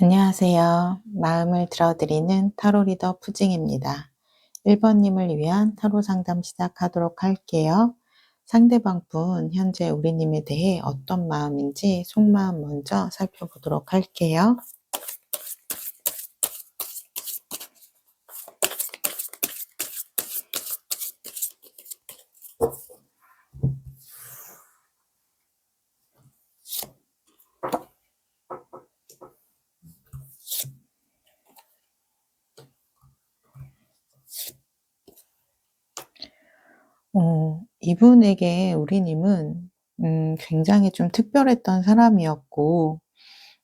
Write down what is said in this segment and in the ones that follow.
안녕하세요. 마음을 들어드리는 타로 리더 푸징입니다. 1번님을 위한 타로 상담 시작하도록 할게요. 상대방 분 현재 우리님에 대해 어떤 마음인지 속마음 먼저 살펴보도록 할게요. 이분에게 우리님은 굉장히 좀 특별했던 사람이었고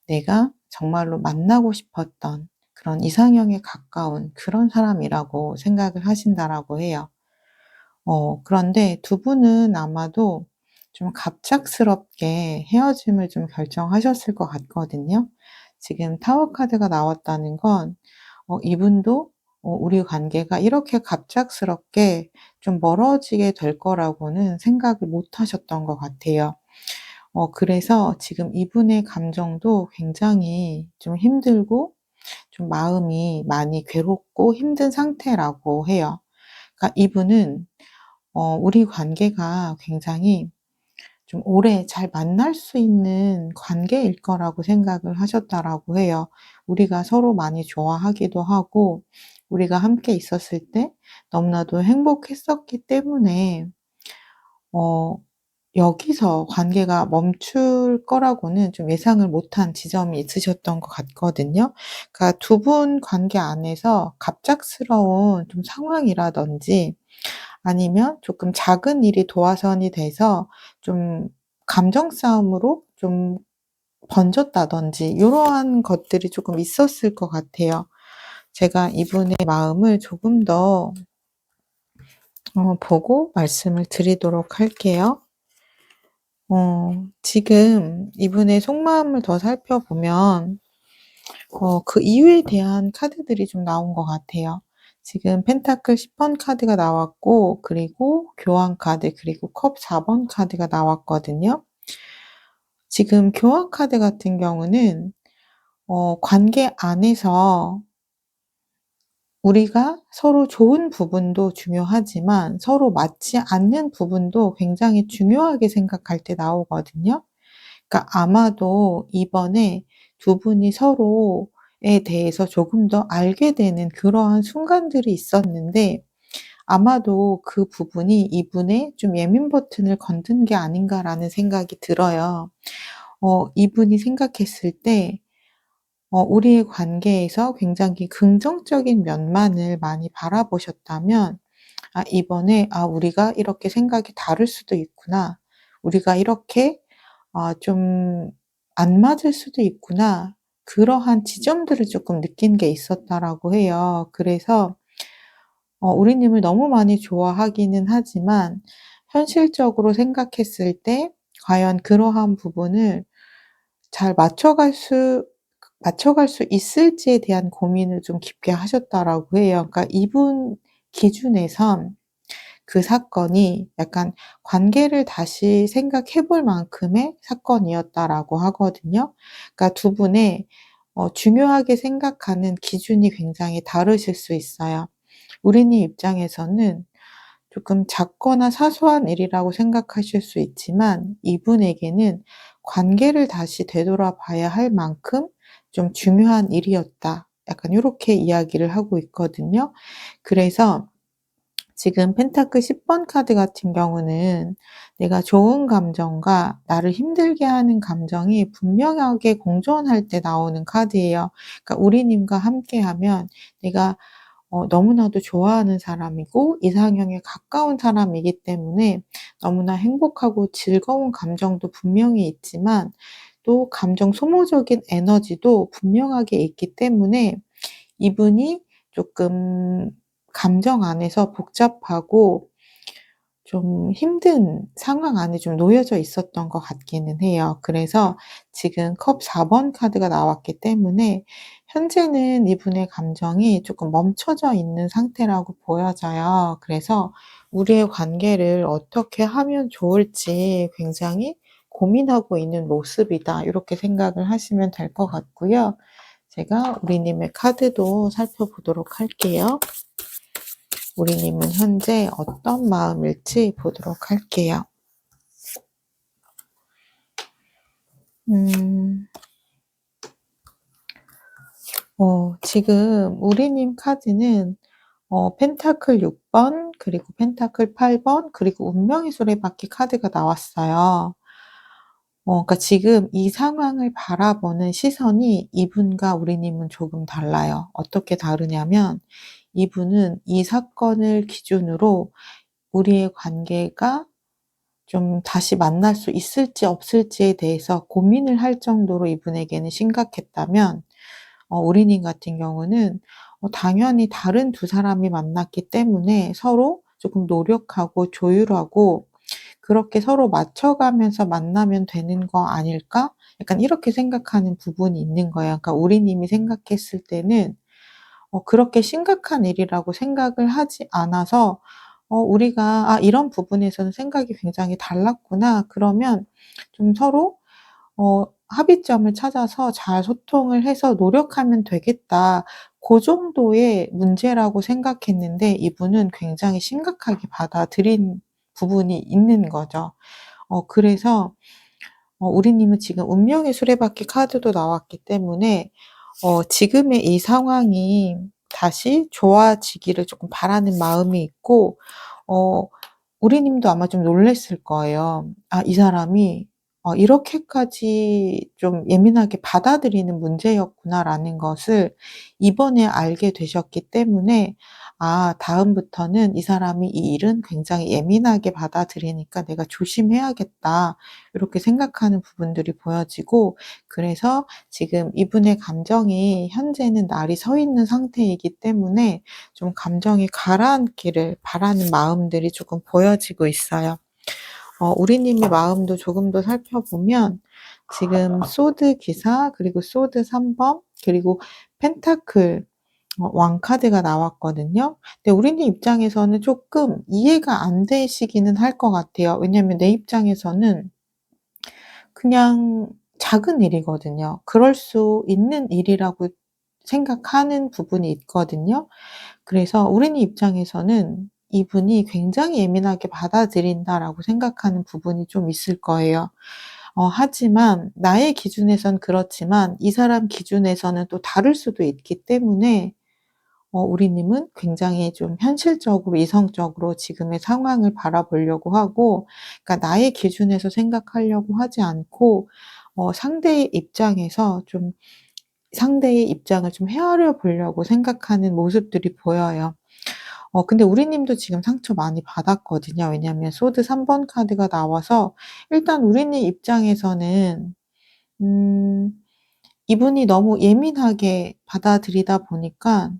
내가 정말로 만나고 싶었던 그런 이상형에 가까운 그런 사람이라고 생각을 하신다라고 해요. 그런데 두 분은 아마도 좀 갑작스럽게 헤어짐을 좀 결정하셨을 것 같거든요. 지금 타워 카드가 나왔다는 건 이분도 우리 관계가 이렇게 갑작스럽게 좀 멀어지게 될 거라고는 생각을 못 하셨던 것 같아요. 그래서 지금 이분의 감정도 굉장히 좀 힘들고 좀 마음이 많이 괴롭고 힘든 상태라고 해요. 그러니까 이분은 우리 관계가 굉장히 좀 오래 잘 만날 수 있는 관계일 거라고 생각을 하셨다라고 해요. 우리가 서로 많이 좋아하기도 하고 우리가 함께 있었을 때 너무나도 행복했었기 때문에 어 여기서 관계가 멈출 거라고는 좀 예상을 못한 지점이 있으셨던 것 같거든요. 그러니까 두 분 관계 안에서 갑작스러운 좀 상황이라든지 아니면 조금 작은 일이 도화선이 돼서 좀 감정 싸움으로 좀 번졌다든지 요러한 것들이 조금 있었을 것 같아요. 제가 이분의 마음을 조금 더 보고 말씀을 드리도록 할게요. 지금 이분의 속마음을 더 살펴보면 그 이유에 대한 카드들이 좀 나온 것 같아요. 지금 펜타클 10번 카드가 나왔고 그리고 교환 카드 그리고 컵 4번 카드가 나왔거든요. 지금 교환 카드 같은 경우는 관계 안에서 우리가 서로 좋은 부분도 중요하지만 서로 맞지 않는 부분도 굉장히 중요하게 생각할 때 나오거든요. 그러니까 아마도 이번에 두 분이 서로에 대해서 조금 더 알게 되는 그러한 순간들이 있었는데 아마도 그 부분이 이분의 좀 예민 버튼을 건든 게 아닌가라는 생각이 들어요. 이분이 생각했을 때 우리의 관계에서 굉장히 긍정적인 면만을 많이 바라보셨다면 이번에 '아 우리가 이렇게 생각이 다를 수도 있구나. 우리가 이렇게 좀 안 맞을 수도 있구나.' 그러한 지점들을 조금 느낀 게 있었다라고 해요. 그래서 우리님을 너무 많이 좋아하기는 하지만 현실적으로 생각했을 때 과연 그러한 부분을 잘 맞춰갈 수 있을지에 대한 고민을 좀 깊게 하셨다라고 해요. 그러니까 이분 기준에선 그 사건이 약간 관계를 다시 생각해 볼 만큼의 사건이었다라고 하거든요. 그러니까 두 분의 중요하게 생각하는 기준이 굉장히 다르실 수 있어요. 우리님 입장에서는 조금 작거나 사소한 일이라고 생각하실 수 있지만 이분에게는 관계를 다시 되돌아봐야 할 만큼 좀 중요한 일이었다. 약간 요렇게 이야기를 하고 있거든요. 그래서 지금 펜타클 10번 카드 같은 경우는 내가 좋은 감정과 나를 힘들게 하는 감정이 분명하게 공존할 때 나오는 카드예요. 그러니까 우리님과 함께하면 내가 너무나도 좋아하는 사람이고 이상형에 가까운 사람이기 때문에 너무나 행복하고 즐거운 감정도 분명히 있지만 또 감정 소모적인 에너지도 분명하게 있기 때문에 이분이 조금 감정 안에서 복잡하고 좀 힘든 상황 안에 좀 놓여져 있었던 것 같기는 해요. 그래서 지금 컵 4번 카드가 나왔기 때문에 현재는 이분의 감정이 조금 멈춰져 있는 상태라고 보여져요. 그래서 '우리의 관계를 어떻게 하면 좋을지 굉장히 고민하고 있는 모습이다.' 이렇게 생각을 하시면 될 것 같고요. 제가 우리님의 카드도 살펴보도록 할게요. 우리님은 현재 어떤 마음일지 보도록 할게요. 지금 우리님 카드는 펜타클 6번, 그리고 펜타클 8번, 그리고 운명의 수레바퀴 카드가 나왔어요. 그러니까 지금 이 상황을 바라보는 시선이 이분과 우리님은 조금 달라요. 어떻게 다르냐면 이분은 이 사건을 기준으로 우리의 관계가 좀 다시 만날 수 있을지 없을지에 대해서 고민을 할 정도로 이분에게는 심각했다면 우리님 같은 경우는 당연히 다른 두 사람이 만났기 때문에 서로 조금 노력하고 조율하고 그렇게 서로 맞춰가면서 만나면 되는 거 아닐까? 약간 이렇게 생각하는 부분이 있는 거예요. 그러니까 우리님이 생각했을 때는 그렇게 심각한 일이라고 생각을 하지 않아서 우리가 '아 이런 부분에서는 생각이 굉장히 달랐구나.' 그러면 좀 서로 합의점을 찾아서 잘 소통을 해서 노력하면 되겠다. 고 정도의 문제라고 생각했는데 이분은 굉장히 심각하게 받아들인 부분이 있는 거죠. 그래서 우리님은 지금 운명의 수레바퀴 카드도 나왔기 때문에 지금의 이 상황이 다시 좋아지기를 조금 바라는 마음이 있고 어 우리님도 아마 좀 놀랐을 거예요. '아 이 사람이 이렇게까지 좀 예민하게 받아들이는 문제였구나.'라는 것을 이번에 알게 되셨기 때문에 '아 다음부터는 이 사람이 이 일은 굉장히 예민하게 받아들이니까 내가 조심해야겠다.' 이렇게 생각하는 부분들이 보여지고 그래서 지금 이분의 감정이 현재는 날이 서 있는 상태이기 때문에 좀 감정이 가라앉기를 바라는 마음들이 조금 보여지고 있어요. 우리님의 마음도 조금 더 살펴보면 지금 소드 기사, 그리고 소드 3번, 그리고 펜타클 왕 카드가 나왔거든요. 근데 우리님 입장에서는 조금 이해가 안 되시기는 할 것 같아요. 왜냐하면 내 입장에서는 그냥 작은 일이거든요. 그럴 수 있는 일이라고 생각하는 부분이 있거든요. 그래서 우리네 입장에서는 '이분이 굉장히 예민하게 받아들인다.'라고 생각하는 부분이 좀 있을 거예요. 하지만 나의 기준에선 그렇지만 이 사람 기준에서는 또 다를 수도 있기 때문에 우리님은 굉장히 좀 현실적으로 이성적으로 지금의 상황을 바라보려고 하고 그러니까 나의 기준에서 생각하려고 하지 않고 상대의 입장에서 좀 상대의 입장을 좀 헤아려 보려고 생각하는 모습들이 보여요. 근데 우리님도 지금 상처 많이 받았거든요. 왜냐하면 소드 3번 카드가 나와서 일단 우리님 입장에서는 음 이분이 너무 예민하게 받아들이다 보니까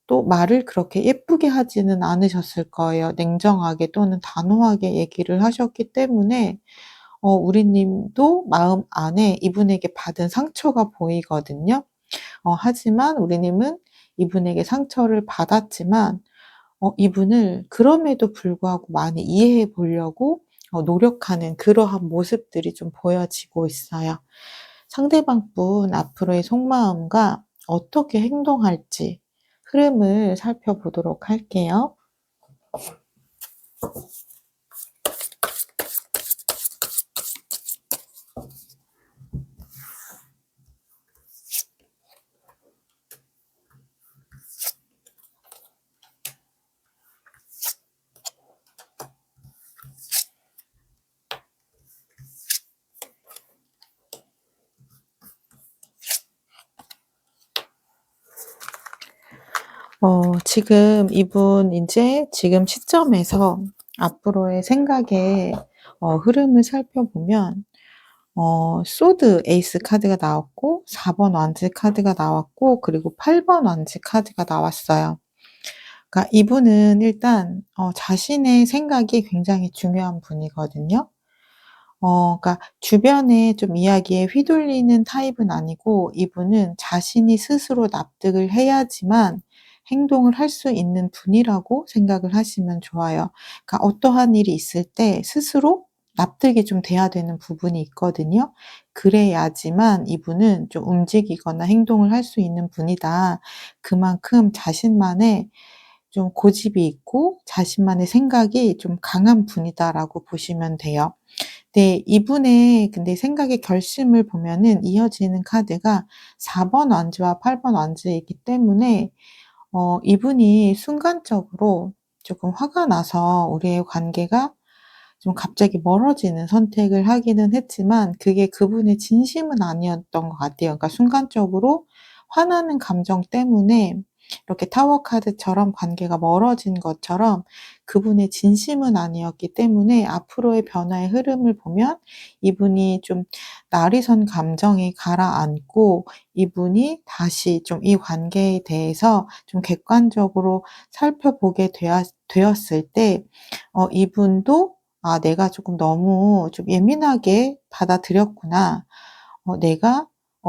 또 말을 그렇게 예쁘게 하지는 않으셨을 거예요. 냉정하게 또는 단호하게 얘기를 하셨기 때문에 우리님도 마음 안에 이분에게 받은 상처가 보이거든요. 하지만 우리님은 이분에게 상처를 받았지만 이분을 그럼에도 불구하고 많이 이해해 보려고 노력하는 그러한 모습들이 좀 보여지고 있어요. 상대방 분 앞으로의 속마음과 어떻게 행동할지 흐름을 살펴보도록 할게요. 지금 이분 인제 지금 시점에서 앞으로의 생각의 흐름을 살펴보면 소드 에이스 카드가 나왔고 4번 완즈 카드가 나왔고 그리고 8번 완즈 카드가 나왔어요. 그러니까 이분은 일단 자신의 생각이 굉장히 중요한 분이거든요. 그러니까 주변에 좀 이야기에 휘둘리는 타입은 아니고 이분은 자신이 스스로 납득을 해야지만 행동을 할 수 있는 분이라고 생각을 하시면 좋아요. 그러니까 어떠한 일이 있을 때 스스로 납득이 좀 돼야 되는 부분이 있거든요. 그래야지만 이분은 좀 움직이거나 행동을 할 수 있는 분이다. 그만큼 자신만의 좀 고집이 있고 자신만의 생각이 좀 강한 분이다라고 보시면 돼요. 네. 이분의 근데 생각의 결심을 보면은 이어지는 카드가 4번 완즈와 8번 완즈이기 때문에 이분이 순간적으로 조금 화가 나서 우리의 관계가 좀 갑자기 멀어지는 선택을 하기는 했지만 그게 그분의 진심은 아니었던 것 같아요. 그러니까 순간적으로 화나는 감정 때문에 이렇게 타워 카드처럼 관계가 멀어진 것처럼 그분의 진심은 아니었기 때문에 앞으로의 변화의 흐름을 보면 이분이 좀 날이 선 감정이 가라앉고 이분이 다시 좀 이 관계에 대해서 좀 객관적으로 살펴보게 되었을 때 이분도 '아 내가 조금 너무 좀 예민하게 받아들였구나. 내가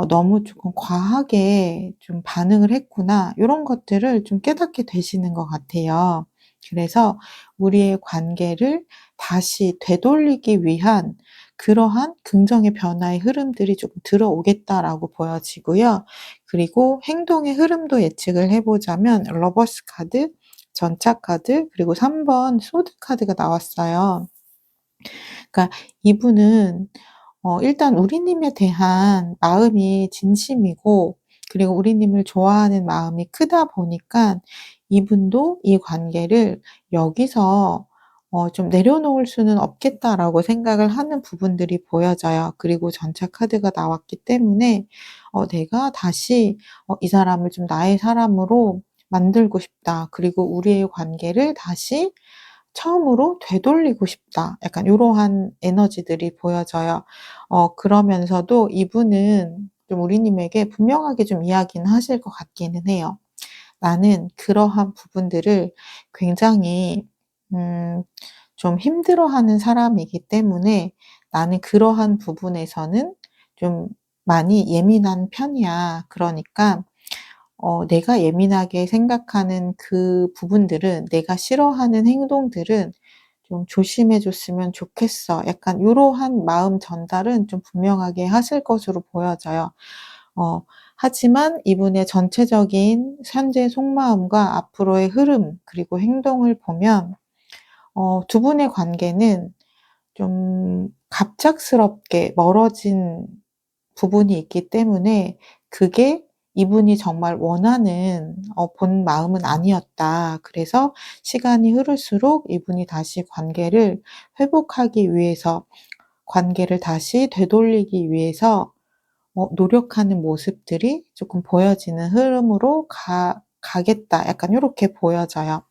너무 조금 과하게 좀 반응을 했구나.' 요런 것들을 좀 깨닫게 되시는 것 같아요. 그래서 우리의 관계를 다시 되돌리기 위한 그러한 긍정의 변화의 흐름들이 조금 들어오겠다라고 보여지고요. 그리고 행동의 흐름도 예측을 해 보자면 러버스 카드, 전차 카드 그리고 3번 소드 카드가 나왔어요. 그러니까 이분은 일단 우리님에 대한 마음이 진심이고 그리고 우리님을 좋아하는 마음이 크다 보니까 이분도 이 관계를 여기서 좀 '내려놓을 수는 없겠다.'라고 생각을 하는 부분들이 보여져요. 그리고 전차 카드가 나왔기 때문에 '내가 다시 이 사람을 좀 나의 사람으로 만들고 싶다. 그리고 우리의 관계를 다시 처음으로 되돌리고 싶다.' 약간 요러한 에너지들이 보여져요. 그러면서도 이분은 좀 우리님에게 분명하게 좀 이야기는 하실 것 같기는 해요. 나는 그러한 부분들을 굉장히 음 좀 힘들어하는 사람이기 때문에 나는 그러한 부분에서는 좀 많이 예민한 편이야. 그러니까 내가 예민하게 생각하는 그 부분들은 내가 싫어하는 행동들은 좀 조심해 줬으면 좋겠어. 약간 요러한 마음 전달은 좀 분명하게 하실 것으로 보여져요. 어 하지만 이분의 전체적인 현재 속마음과 앞으로의 흐름 그리고 행동을 보면 두 분의 관계는 좀 갑작스럽게 멀어진 부분이 있기 때문에 그게 이분이 정말 원하는 본 마음은 아니었다. 그래서 시간이 흐를수록 이분이 다시 관계를 회복하기 위해서 관계를 다시 되돌리기 위해서 노력하는 모습들이 조금 보여지는 흐름으로 가겠다. 약간 요렇게 보여져요.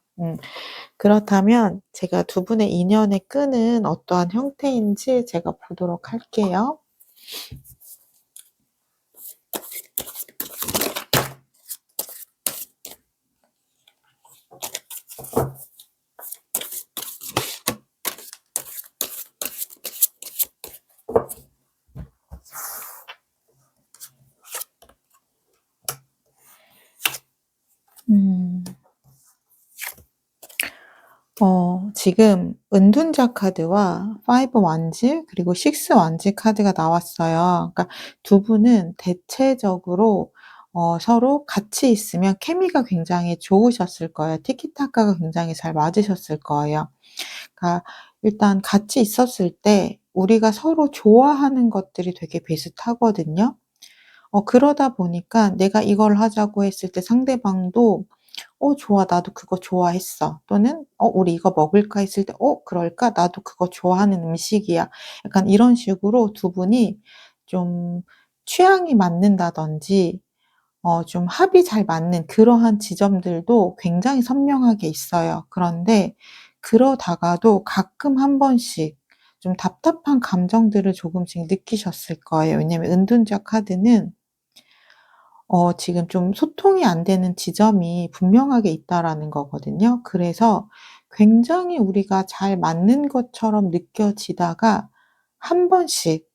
그렇다면 제가 두 분의 인연의 끈은 어떠한 형태인지 제가 보도록 할게요. 음. 지금 은둔자 카드와 5 완즈 그리고 6 완즈 카드가 나왔어요. 그러니까 두 분은 대체적으로 서로 같이 있으면 케미가 굉장히 좋으셨을 거예요. 티키타카가 굉장히 잘 맞으셨을 거예요. 그러니까 일단 같이 있었을 때 우리가 서로 좋아하는 것들이 되게 비슷하거든요. 그러다 보니까 내가 이걸 하자고 했을 때 상대방도 "어 좋아. 나도 그거 좋아했어." 또는 우리 이거 먹을까?" 했을 때 그럴까? 나도 그거 좋아하는 음식이야." 약간 이런 식으로 두 분이 좀 취향이 맞는다든지 좀 합이 잘 맞는 그러한 지점들도 굉장히 선명하게 있어요. 그런데 그러다가도 가끔 한 번씩 좀 답답한 감정들을 조금씩 느끼셨을 거예요. 왜냐하면 은둔자 카드는 지금 좀 소통이 안 되는 지점이 분명하게 있다라는 거거든요. 그래서 굉장히 우리가 잘 맞는 것처럼 느껴지다가 한 번씩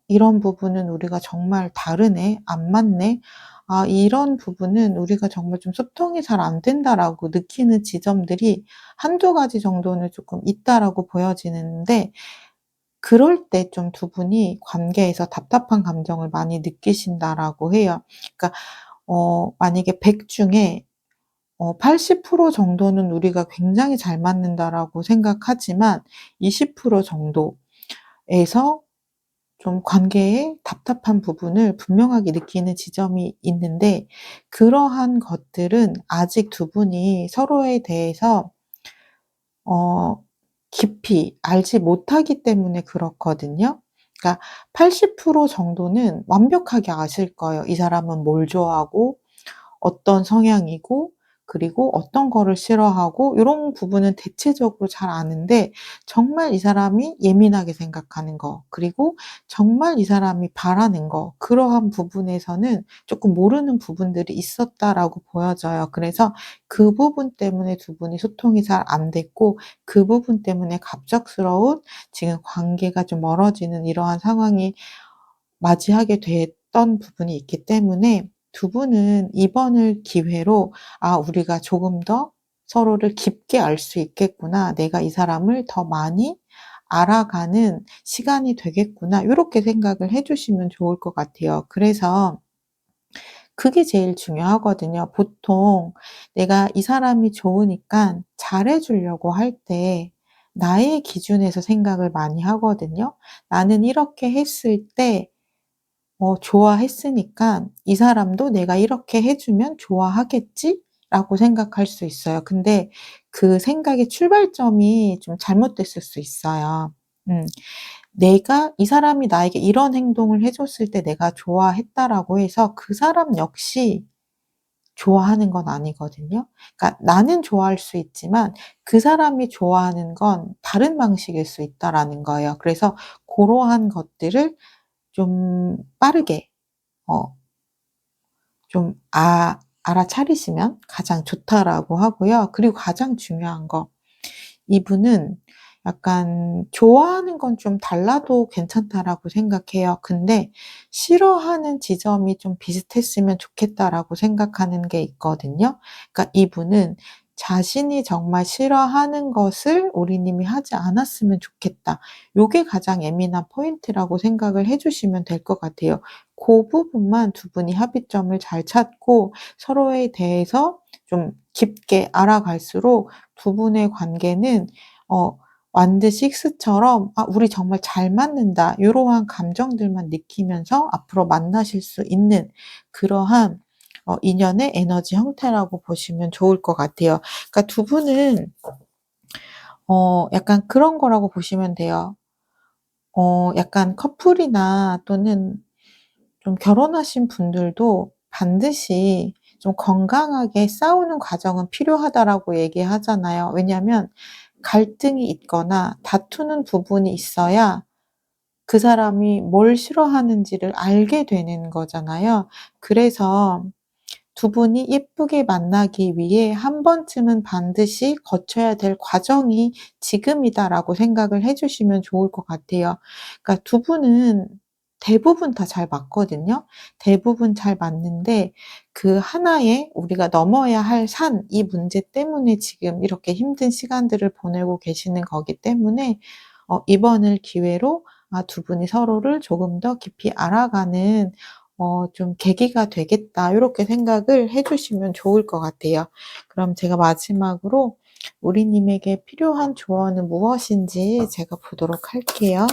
'이런 부분은 우리가 정말 다르네. 안 맞네. 아 이런 부분은 우리가 정말 좀 소통이 잘 안 된다.'라고 느끼는 지점들이 한두 가지 정도는 조금 있다라고 보여지는데 그럴 때 좀 두 분이 관계에서 답답한 감정을 많이 느끼신다라고 해요. 그러니까 만약에 100 중에 80% 정도는 우리가 굉장히 잘 맞는다라고 생각하지만 20% 정도에서 좀 관계에 답답한 부분을 분명하게 느끼는 지점이 있는데, 그러한 것들은 아직 두 분이 서로에 대해서 어 깊이 알지 못하기 때문에 그렇거든요. 그러니까 80% 정도는 완벽하게 아실 거예요. 이 사람은 뭘 좋아하고 어떤 성향이고, 그리고 어떤 거를 싫어하고, 요런 부분은 대체적으로 잘 아는데, 정말 이 사람이 예민하게 생각하는 거, 그리고 정말 이 사람이 바라는 거, 그러한 부분에서는 쪼끔 모르는 부분들이 있었다라고 보여져요. 그래서 그 부분 때문에 두 분이 소통이 잘 안 됐고, 그 부분 때문에 갑작스러운 지금 관계가 좀 멀어지는 이러한 상황이 맞이하게 됐던 부분이 있기 때문에, 두 분은 이번을 기회로 '아, 우리가 조금 더 서로를 깊게 알 수 있겠구나. 내가 이 사람을 더 많이 알아가는 시간이 되겠구나.' 요렇게 생각을 해 주시면 좋을 것 같아요. 그래서 그게 제일 중요하거든요. 보통 내가 이 사람이 좋으니깐 잘해 주려고 할 때 나의 기준에서 생각을 많이 하거든요. '나는 이렇게 했을 때 좋아했으니까 이 사람도 '내가 이렇게 해 주면 좋아하겠지?'라고 생각할 수 있어요. 근데 그 생각의 출발점이 좀 잘못됐을 수 있어요. 음. 내가 이 사람이 나에게 이런 행동을 해 줬을 때 내가 좋아했다라고 해서 그 사람 역시 좋아하는 건 아니거든요. 그러니까 나는 좋아할 수 있지만 그 사람이 좋아하는 건 다른 방식일 수 있다라는 거예요. 그래서 고러한 것들을 좀 빠르게 어 좀 알아차리시면 가장 좋다라고 하고요. 그리고 가장 중요한 거, 이분은 약간 좋아하는 건 좀 달라도 괜찮다라고 생각해요. 근데 싫어하는 지점이 좀 비슷했으면 좋겠다라고 생각하는 게 있거든요. 그러니까 이분은 자신이 정말 싫어하는 것을 우리 님이 하지 않았으면 좋겠다. 요게 가장 예민한 포인트라고 생각을 해 주시면 될 것 같아요. 고 부분만 두 분이 합의점을 잘 찾고 서로에 대해서 좀 깊게 알아갈수록 두 분의 관계는 어 완드 식스처럼 '아, 우리 정말 잘 맞는다.' 요러한 감정들만 느끼면서 앞으로 만나실 수 있는 그러한 인연의 에너지 형태라고 보시면 좋을 것 같아요. 그러니까 두 분은 약간 그런 거라고 보시면 돼요. 약간 커플이나 또는 좀 결혼하신 분들도 반드시 좀 건강하게 싸우는 과정은 필요하다라고 얘기하잖아요. 왜냐하면 갈등이 있거나 다투는 부분이 있어야 그 사람이 뭘 싫어하는지를 알게 되는 거잖아요. 그래서 두 분이 예쁘게 만나기 위해 한 번쯤은 반드시 거쳐야 될 과정이 지금이다라고 생각을 해 주시면 좋을 것 같아요. 그러니까 두 분은 대부분 다 잘 맞거든요. 대부분 잘 맞는데 그 하나의 우리가 넘어야 할 산, 이 문제 때문에 지금 이렇게 힘든 시간들을 보내고 계시는 거기 때문에 이번을 기회로 두 분이 서로를 조금 더 깊이 알아가는 좀 '계기가 되겠다.' 요렇게 생각을 해 주시면 좋을 것 같아요. 그럼 제가 마지막으로 우리 님에게 필요한 조언은 무엇인지 제가 보도록 할게요.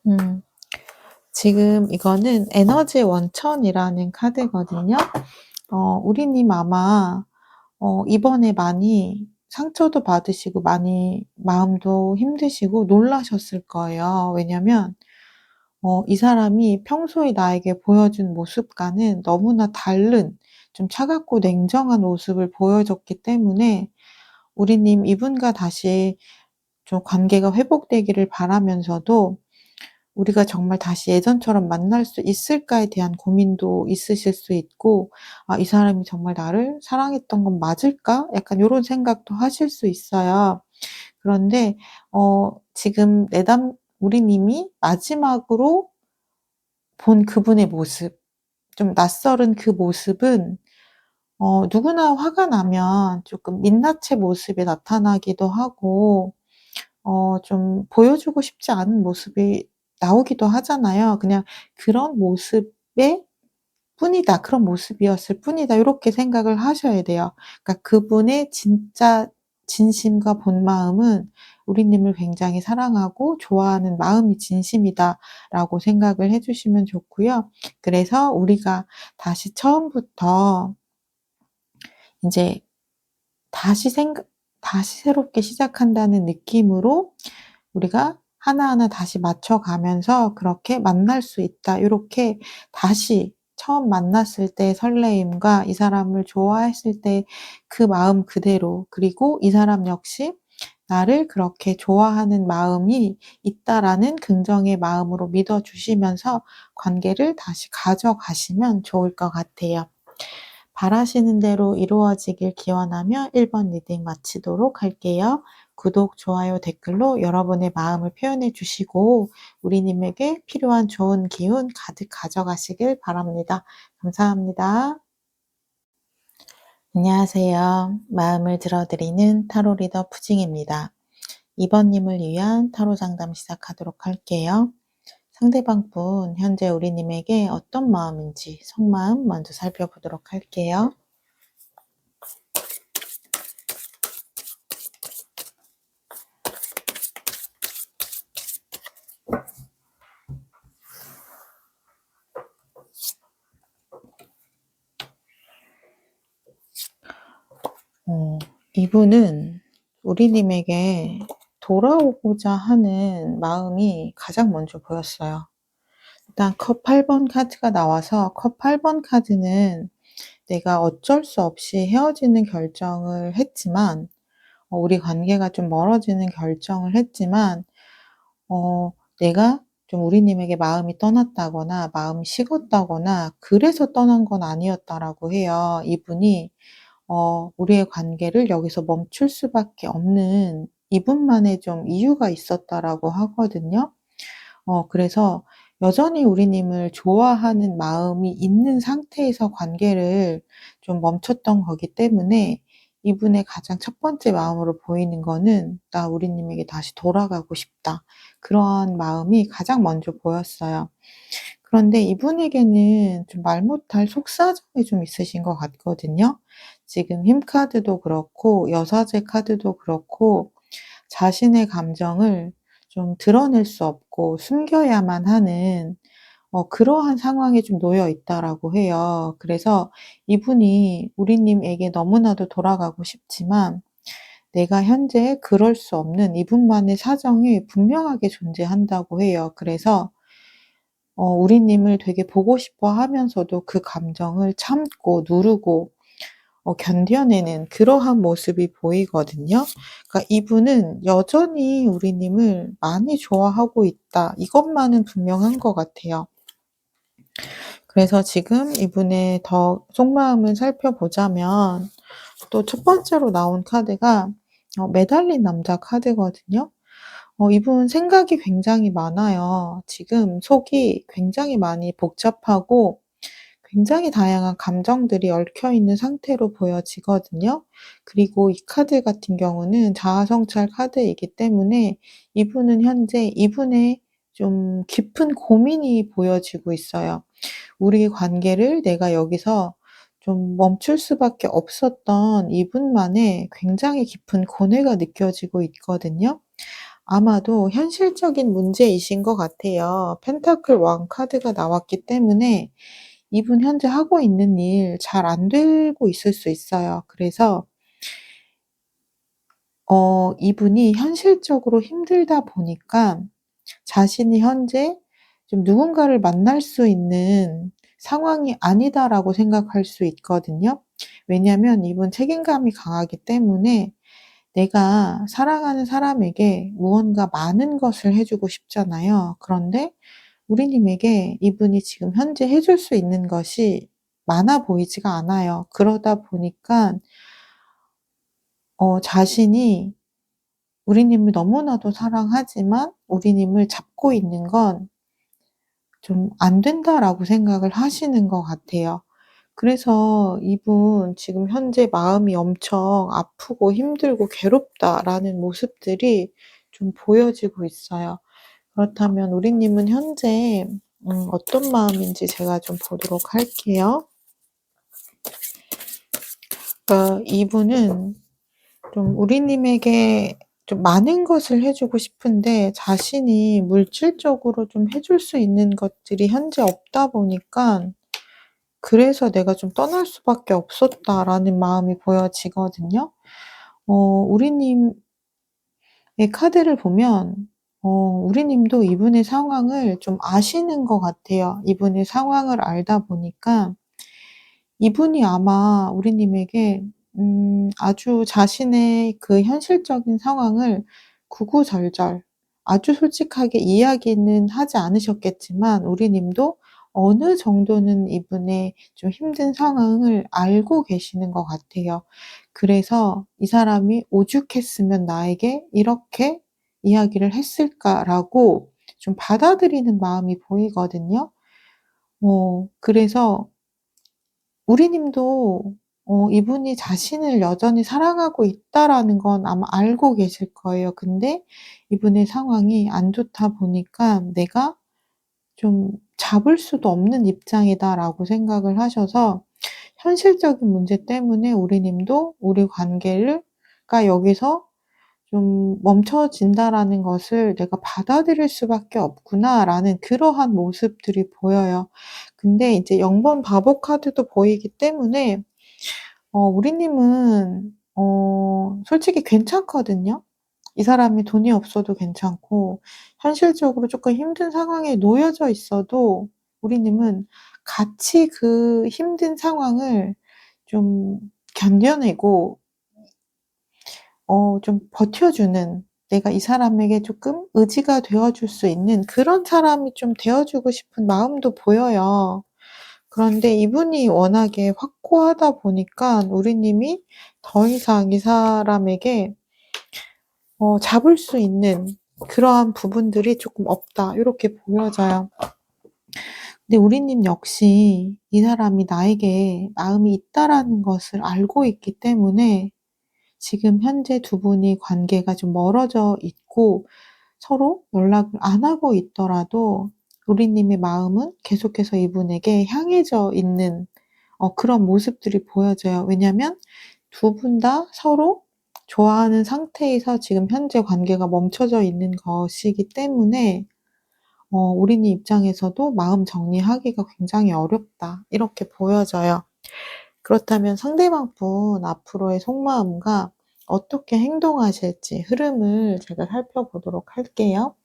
음. 지금 이거는 에너지 원천이라는 카드거든요. 우리 님 아마 이번에 많이 상처도 받으시고 많이 마음도 힘드시고 놀라셨을 거예요. 왜냐면 이 사람이 평소에 나에게 보여준 모습과는 너무나 다른 좀 차갑고 냉정한 모습을 보여줬기 때문에 우리 님 이분과 다시 좀 관계가 회복되기를 바라면서도 '우리가 정말 다시 예전처럼 만날 수 있을까.'에 대한 고민도 있으실 수 있고 '아, 이 사람이 정말 나를 사랑했던 건 맞을까?' 약간 요런 생각도 하실 수 있어요. 그런데 지금 우리 님이 마지막으로 본 그분의 모습, 좀 낯설은 그 모습은 누구나 화가 나면 조금 민낯의 모습이 나타나기도 하고 좀 보여주고 싶지 않은 모습이 나오기도 하잖아요. 그냥 '그런 모습의 뿐이다. 그런 모습이었을 뿐이다.' 요렇게 생각을 하셔야 돼요. 그러니까 그분의 진짜 진심과 본마음은 '우리님을 굉장히 사랑하고 좋아하는 마음이 진심이다.'라고 생각을 해 주시면 좋고요. 그래서 우리가 다시 처음부터 인제 다시 생각 다시 새롭게 시작한다는 느낌으로 우리가 하나하나 다시 맞춰가면서 그렇게 만날 수 있다. 요렇게 다시 처음 만났을 때의 설레임과 이 사람을 좋아했을 때 그 마음 그대로, 그리고 이 사람 역시 나를 그렇게 좋아하는 마음이 있다라는 긍정의 마음으로 믿어 주시면서 관계를 다시 가져가시면 좋을 것 같아요. 바라시는 대로 이루어지길 기원하며 1번 리딩 마치도록 할게요. 구독, 좋아요, 댓글로 여러분의 마음을 표현해 주시고 우리님에게 필요한 좋은 기운 가득 가져가시길 바랍니다. 감사합니다. 안녕하세요. 마음을 들어드리는 타로 리더 푸징입니다. 2번 님을 위한 타로 상담 시작하도록 할게요. 상대방 분 현재 우리님에게 어떤 마음인지 속마음 먼저 살펴보도록 할게요. 이분은 우리님에게 돌아오고자 하는 마음이 가장 먼저 보였어요. 일단 컵 8번 카드가 나와서 컵 8번 카드는 내가 어쩔 수 없이 헤어지는 결정을 했지만 우리 관계가 좀 멀어지는 결정을 했지만 내가 좀 우리님에게 마음이 떠났다거나 마음이 식었다거나 그래서 떠난 건 아니었다라고 해요. 이분이 우리의 관계를 여기서 멈출 수밖에 없는 이분만의 좀 이유가 있었다라고 하거든요. 그래서 여전히 우리님을 좋아하는 마음이 있는 상태에서 관계를 좀 멈췄던 거기 때문에 이분의 가장 첫 번째 마음으로 보이는 거는 '나 우리님에게 다시 돌아가고 싶다.' 그런 마음이 가장 먼저 보였어요. 그런데 이분에게는 좀 말 못할 속사정이 좀 있으신 것 같거든요. 지금 힘 카드도 그렇고 여사제 카드도 그렇고 자신의 감정을 좀 드러낼 수 없고 숨겨야만 하는 그러한 상황에 좀 놓여 있다라고 해요. 그래서 이분이 우리님에게 너무나도 돌아가고 싶지만 내가 현재 그럴 수 없는 이분만의 사정이 분명하게 존재한다고 해요. 그래서 우리님을 되게 보고 싶어 하면서도 그 감정을 참고 누르고 견뎌내는 그러한 모습이 보이거든요. 그러니까 이분은 여전히 우리님을 많이 좋아하고 있다. 이것만은 분명한 것 같아요. 그래서 지금 이분의 더 속마음을 살펴보자면 또 첫 번째로 나온 카드가 매달린 남자 카드거든요. 이분 생각이 굉장히 많아요. 지금 속이 굉장히 많이 복잡하고 굉장히 다양한 감정들이 얽혀 있는 상태로 보여지거든요. 그리고 이 카드 같은 경우는 자아성찰 카드이기 때문에 이분은 현재 이분의 좀 깊은 고민이 보여지고 있어요. 우리 관계를 내가 여기서 좀 멈출 수밖에 없었던 이분만의 굉장히 깊은 고뇌가 느껴지고 있거든요. 아마도 현실적인 문제이신 것 같아요. 펜타클 왕 카드가 나왔기 때문에 이분 현재 하고 있는 일 잘 안 되고 있을 수 있어요. 그래서 이분이 현실적으로 힘들다 보니까 자신이 현재 좀 누군가를 만날 수 있는 상황이 아니다라고 생각할 수 있거든요. 왜냐하면 이분 책임감이 강하기 때문에 내가 사랑하는 사람에게 무언가 많은 것을 해 주고 싶잖아요. 그런데 우리님에게 이분이 지금 현재 해줄 수 있는 것이 많아 보이지가 않아요. 그러다 보니까 자신이 우리님을 너무나도 사랑하지만 우리님을 잡고 있는 건 좀 '안 된다.'라고 생각을 하시는 것 같아요. 그래서 이분 지금 현재 마음이 엄청 아프고 힘들고 괴롭다라는 모습들이 좀 보여지고 있어요. 그렇다면 우리 님은 현재 어떤 마음인지 제가 좀 보도록 할게요. 그러니까 이분은 좀 우리 님에게 좀 많은 것을 해 주고 싶은데 자신이 물질적으로 좀 해줄 수 있는 것들이 현재 없다 보니까 '그래서 내가 좀 떠날 수밖에 없었다.'라는 마음이 보여지거든요. 우리 님의 카드를 보면 우리 님도 이분의 상황을 좀 아시는 것 같아요. 이분의 상황을 알다 보니까 이분이 아마 우리 님에게 아주 자신의 그 현실적인 상황을 구구절절 아주 솔직하게 이야기는 하지 않으셨겠지만 우리 님도 어느 정도는 이분의 좀 힘든 상황을 알고 계시는 것 같아요. 그래서 '이 사람이 오죽했으면 나에게 이렇게 이야기를 했을까.'라고 좀 받아들이는 마음이 보이거든요. 그래서 우리 님도 이분이 자신을 여전히 사랑하고 있다라는 건 아마 알고 계실 거예요. 근데 이분의 상황이 안 좋다 보니까 '내가 좀 잡을 수도 없는 입장이다.'라고 생각을 하셔서 현실적인 문제 때문에 우리 님도 '우리 관계를 가 여기서 좀 멈춰진다라는 것을 내가 받아들일 수밖에 없구나.'라는 그러한 모습들이 보여요. 근데 이제 0번 바보 카드도 보이기 때문에 우리 님은 솔직히 괜찮거든요. 이 사람이 돈이 없어도 괜찮고 현실적으로 쪼끔 힘든 상황에 놓여져 있어도 우리 님은 같이 그 힘든 상황을 좀 견뎌내고 좀 버텨주는, 내가 이 사람에게 쪼끔 의지가 되어 줄 수 있는 그런 사람이 좀 되어 주고 싶은 마음도 보여요. 그런데 이분이 워낙에 확고하다 보니까 우리 님이 더 이상 이 사람에게 잡을 수 있는 그러한 부분들이 쪼끔 없다, 요렇게 보여져요. 근데 우리 님 역시 이 사람이 나에게 마음이 있다라는 것을 알고 있기 때문에 지금 현재 두 분이 관계가 좀 멀어져 있고 서로 연락을 안 하고 있더라도 우리 님의 마음은 계속해서 이분에게 향해져 있는 그런 모습들이 보여져요. 왜냐면 두 분 다 서로 좋아하는 상태에서 지금 현재 관계가 멈춰져 있는 것이기 때문에 우리 님 입장에서도 '마음 정리하기가 굉장히 어렵다.' 이렇게 보여져요. 그렇다면 상대방 분 앞으로의 속마음과 어떻게 행동하실지 흐름을 제가 살펴보도록 할게요.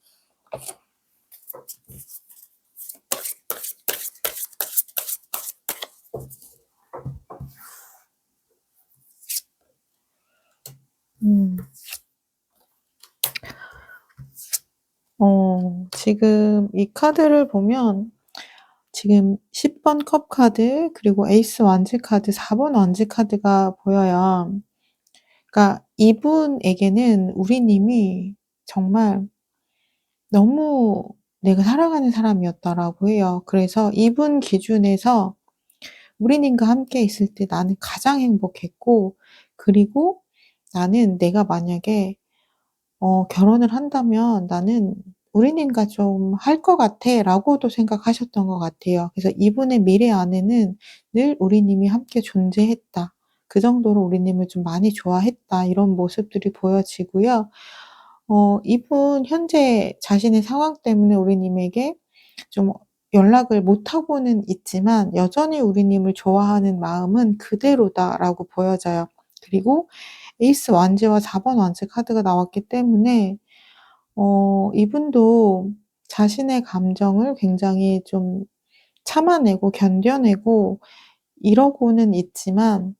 음. 지금 이 카드를 보면 지금 10번 컵 카드 그리고 에이스 완지 카드 4번 완지 카드가 보여요. 그러니까 이분에게는 우리 님이 정말 너무 '내가 사랑하는 사람이었다.'라고 해요. 그래서 이분 기준에서 우리 님과 함께 있을 때 나는 가장 행복했고, 그리고 나는 내가 만약에 결혼을 한다면 '나는 우리님과 좀 할 것 같아.'라고도 생각하셨던 것 같아요. 그래서 이분의 미래 안에는 늘 우리님이 함께 존재했다. 그 정도로 우리님을 좀 많이 좋아했다. 이런 모습들이 보여지고요. 이분 현재 자신의 상황 때문에 우리님에게 좀 연락을 못 하고는 있지만 여전히 우리님을 좋아하는 마음은 그대로다라고 보여져요. 그리고 에이스 완즈와 4번 완즈 카드가 나왔기 때문에 이분도 자신의 감정을 굉장히 좀 참아내고 견뎌내고 이러고는 있지만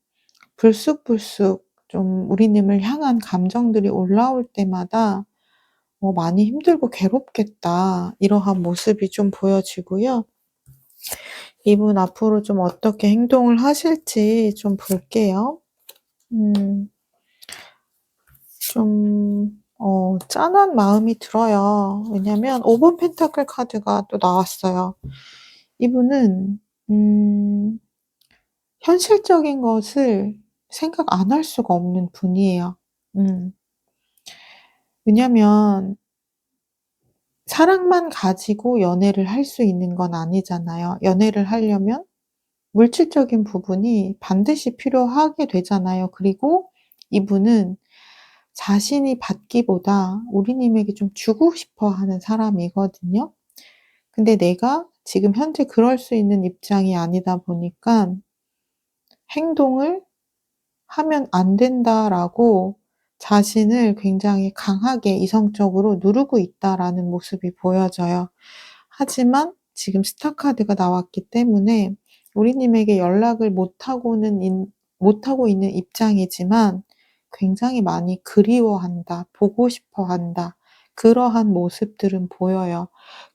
불쑥불쑥 좀 우리님을 향한 감정들이 올라올 때마다 '많이 힘들고 괴롭겠다.' 이러한 모습이 좀 보여지고요. 이분 앞으로 좀 어떻게 행동을 하실지 좀 볼게요. 음. 좀 짠한 마음이 들어요. 왜냐면 5번 펜타클 카드가 또 나왔어요. 이분은 음 현실적인 것을 생각 안 할 수가 없는 분이에요. 음. 왜냐면 사랑만 가지고 연애를 할 수 있는 건 아니잖아요. 연애를 하려면 물질적인 부분이 반드시 필요하게 되잖아요. 그리고 이분은 자신이 받기보다 우리님에게 좀 주고 싶어 하는 사람이거든요. 근데 내가 지금 현재 그럴 수 있는 입장이 아니다 보니까 행동을 하면 안 된다라고 자신을 굉장히 강하게 이성적으로 누르고 있다라는 모습이 보여져요. 하지만 지금 스타 카드가 나왔기 때문에 우리님에게 연락을 못하고 있는 입장이지만 굉장히 많이 그리워한다, 보고 싶어 한다. 그러한 모습들은 보여요.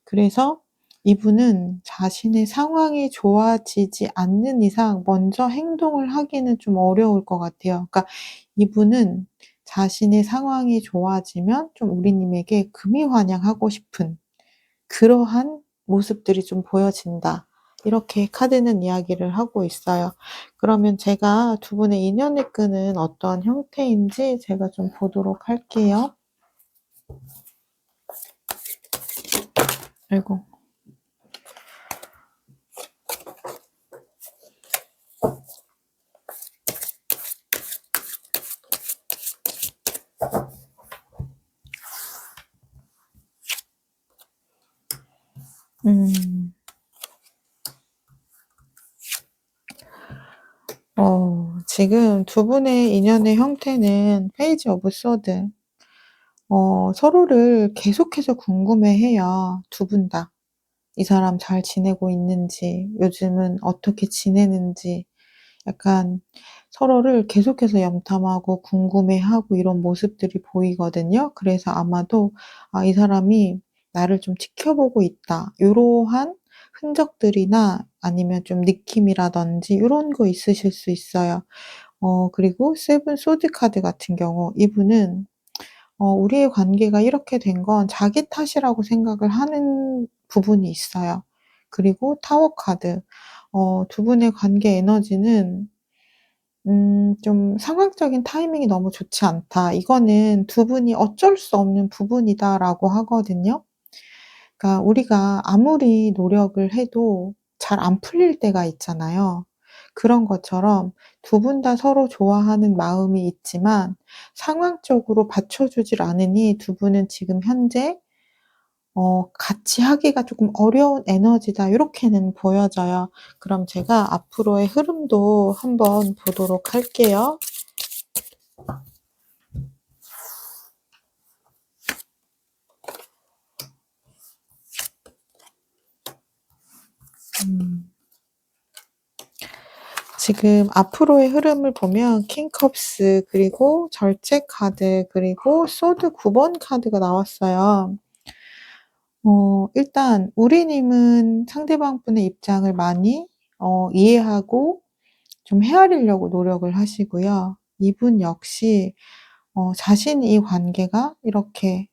그래서 이분은 자신의 상황이 좋아지지 않는 이상 먼저 행동을 하기는 좀 어려울 것 같아요. 그러니까 이분은 자신의 상황이 좋아지면 좀 우리님에게 금이환영하고 싶은 그러한 모습들이 좀 보여진다. 이렇게 카드는 이야기를 하고 있어요. 그러면 제가 두 분의 인연의 끈은 어떤 형태인지 제가 좀 보도록 할게요. 아이고. 음. 지금 두 분의 인연의 형태는 페이지 오브 소드. 서로를 계속해서 궁금해해요, 두 분 다. 이 사람 잘 지내고 있는지, 요즘은 어떻게 지내는지, 약간 서로를 계속해서 염탐하고 궁금해하고 이런 모습들이 보이거든요. 그래서 아마도 '아 이 사람이 나를 좀 지켜보고 있다.' 요러한 흔적들이나 아니면 좀 느낌이라든지 요런 거 있으실 수 있어요. 그리고 세븐 소드 카드 같은 경우 이분은 우리의 관계가 이렇게 된 건 자기 탓이라고 생각을 하는 부분이 있어요. 그리고 타워 카드. 두 분의 관계 에너지는 좀 '상황적인 타이밍이 너무 좋지 않다. 이거는 두 분이 어쩔 수 없는 부분이다.'라고 하거든요. 그러니까 우리가 아무리 노력을 해도 잘 안 풀릴 때가 있잖아요. 그런 것처럼 두 분 다 서로 좋아하는 마음이 있지만 상황적으로 받쳐주질 않으니 두 분은 지금 현재 '같이 하기가 조금 어려운 에너지다.' 요렇게는 보여져요. 그럼 제가 앞으로의 흐름도 한번 보도록 할게요. 음. 지금 앞으로의 흐름을 보면 킹 컵스 그리고 절제 카드 그리고 소드 9번 카드가 나왔어요. 일단 우리님은 상대방 분의 입장을 많이 이해하고 좀 헤아리려고 노력을 하시고요. 이분 역시 자신이 이 관계가 이렇게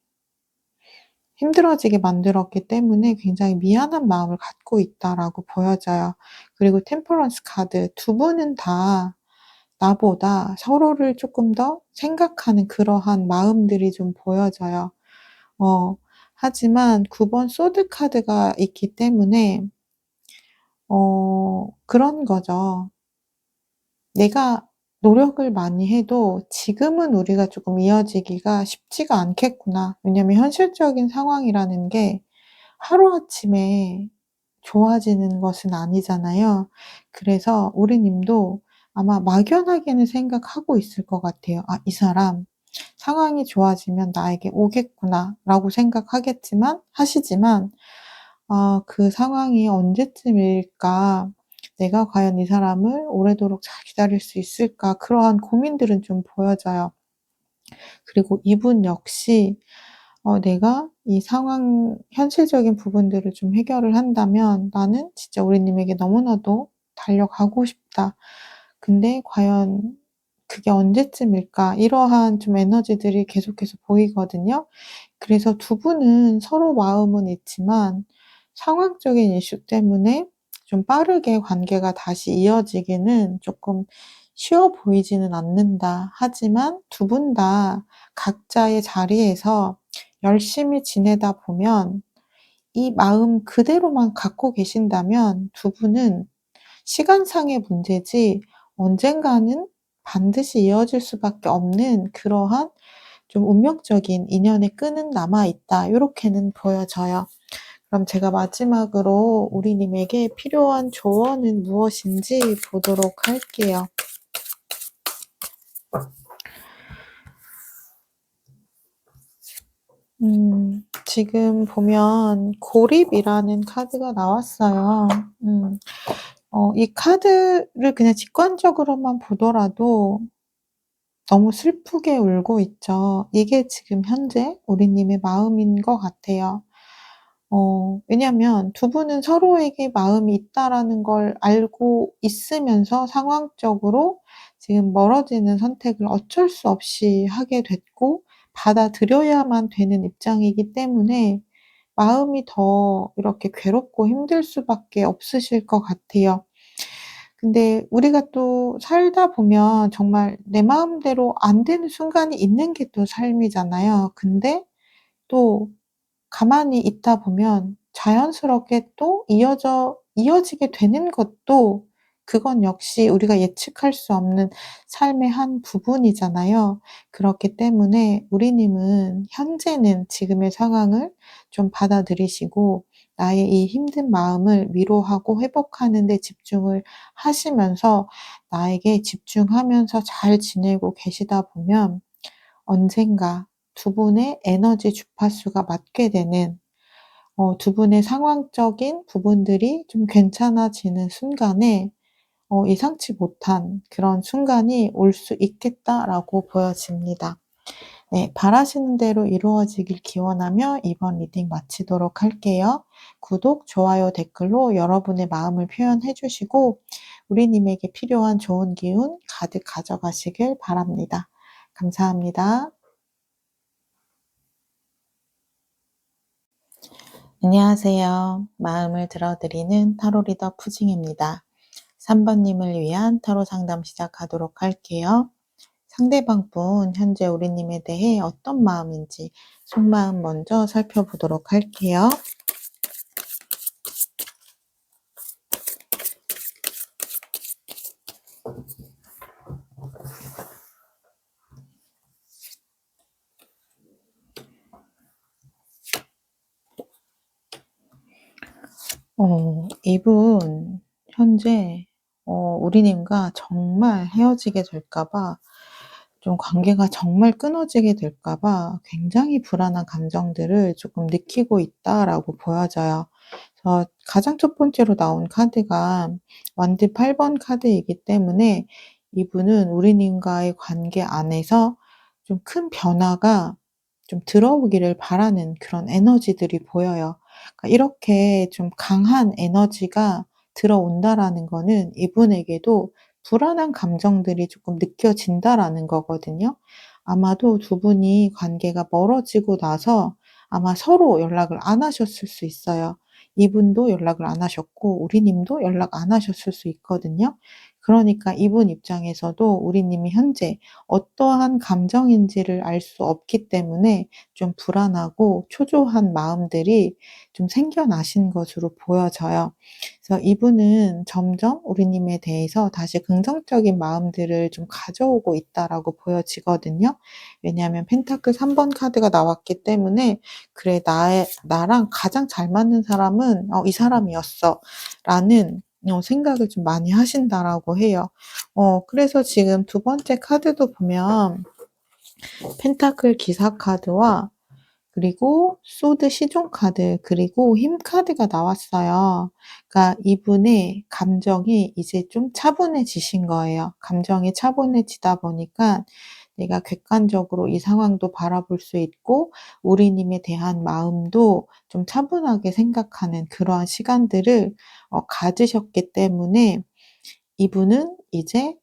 힘들어지게 만들었기 때문에 굉장히 미안한 마음을 갖고 있다라고 보여져요. 그리고 템퍼런스 카드 두 분은 다 나보다 서로를 쪼끔 더 생각하는 그러한 마음들이 좀 보여져요. 어 하지만 9번 소드 카드가 있기 때문에 그런 거죠. '내가 노력을 많이 해도 지금은 우리가 쪼끔 이어지기가 쉽지가 않겠구나.' 왜냐면 현실적인 상황이라는 게 하루아침에 좋아지는 것은 아니잖아요. 그래서 우리 님도 아마 막연하게는 생각하고 있을 것 같아요. '아 이 사람 상황이 좋아지면 나에게 오겠구나.'라고 생각하겠지만 하시지만 그 상황이 언제쯤일까? '내가 과연 이 사람을 오래도록 잘 기다릴 수 있을까?' 그러한 고민들은 좀 보여져요. 그리고 이분 역시 '내가 이 상황 현실적인 부분들을 좀 해결을 한다면 나는 진짜 우리 님에게 너무나도 달려가고 싶다. 근데 과연 그게 언제쯤일까?' 이러한 좀 에너지들이 계속해서 보이거든요. 그래서 두 분은 서로 마음은 있지만 상황적인 이슈 때문에 좀 빠르게 관계가 다시 이어지기는 조금 쉬워 보이지는 않는다. 하지만 두 분 다 각자의 자리에서 열심히 지내다 보면 이 마음 그대로만 갖고 계신다면 두 분은 시간상의 문제지 언젠가는 반드시 이어질 수밖에 없는 그러한 좀 운명적인 인연의 끈은 남아 있다. 요렇게는 보여져요. 그럼 제가 마지막으로 우리 님에게 필요한 조언은 무엇인지 보도록 할게요. 지금 보면 고립이라는 카드가 나왔어요. 이 카드를 그냥 직관적으로만 보더라도 너무 슬프게 울고 있죠. 이게 지금 현재 우리 님의 마음인 것 같아요. 왜냐면 두 분은 서로에게 마음이 있다라는 걸 알고 있으면서 상황적으로 지금 멀어지는 선택을 어쩔 수 없이 하게 됐고 받아들여야만 되는 입장이기 때문에 마음이 더 이렇게 괴롭고 힘들 수밖에 없으실 것 같아요. 근데 우리가 또 살다 보면 정말 내 마음대로 안 되는 순간이 있는 게 또 삶이잖아요. 근데 또 가만히 있다 보면 자연스럽게 또 이어지게 되는 것도 그건 역시 우리가 예측할 수 없는 삶의 한 부분이잖아요. 그렇기 때문에 우리 님은 현재는 지금의 상황을 좀 받아들이시고 나의 이 힘든 마음을 위로하고 회복하는 데 집중을 하시면서 나에게 집중하면서 잘 지내고 계시다 보면 언젠가 두 분의 에너지 주파수가 맞게 되는 두 분의 상황적인 부분들이 좀 괜찮아지는 순간에 예상치 못한 그런 순간이 올 수 있겠다라고 보여집니다. 네. 바라시는 대로 이루어지길 기원하며 이번 리딩 마치도록 할게요. 구독, 좋아요, 댓글로 여러분의 마음을 표현해 주시고 우리 님에게 필요한 좋은 기운 가득 가져가시길 바랍니다. 감사합니다. 안녕하세요. 마음을 들어드리는 타로 리더 푸징입니다. 3번 님을 위한 타로 상담 시작하도록 할게요. 상대방 분 현재 우리 님에 대해 어떤 마음인지 속마음 먼저 살펴보도록 할게요. 이분 현재 우리 님과 정말 헤어지게 될까 봐 좀 관계가 정말 끊어지게 될까 봐 굉장히 불안한 감정들을 조금 느끼고 있다라고 보여져요. 그래서 가장 첫 번째로 나온 카드가 완드 8번 카드이기 때문에 이분은 우리 님과의 관계 안에서 좀 큰 변화가 좀 들어오기를 바라는 그런 에너지들이 보여요. 그러니까 이렇게 좀 강한 에너지가 들어온다라는 거는 이분에게도 불안한 감정들이 조금 느껴진다라는 거거든요. 아마도 두 분이 관계가 멀어지고 나서 아마 서로 연락을 안 하셨을 수 있어요. 이분도 연락을 안 하셨고 우리 님도 연락 안 하셨을 수 있거든요. 그러니까 이분 입장에서도 우리 님이 현재 어떠한 감정인지를 알 수 없기 때문에 좀 불안하고 초조한 마음들이 좀 생겨나신 것으로 보여져요. 그래서 이분은 점점 우리 님에 대해서 다시 긍정적인 마음들을 좀 가져오고 있다라고 보여지거든요. 왜냐하면 펜타클 3번 카드가 나왔기 때문에 '그래 나랑 가장 잘 맞는 사람은 이 사람이었어.' 라는 생각을 좀 많이 하신다라고 해요. 그래서 지금 두 번째 카드도 보면 펜타클 기사 카드와 그리고 소드 시종 카드 그리고 힘 카드가 나왔어요. 그러니까 이분의 감정이 이제 좀 차분해지신 거예요. 감정이 차분해지다 보니까 내가 객관적으로 이 상황도 바라볼 수 있고 우리 님에 대한 마음도 좀 차분하게 생각하는 그러한 시간들을 가지셨기 때문에 이분은 이제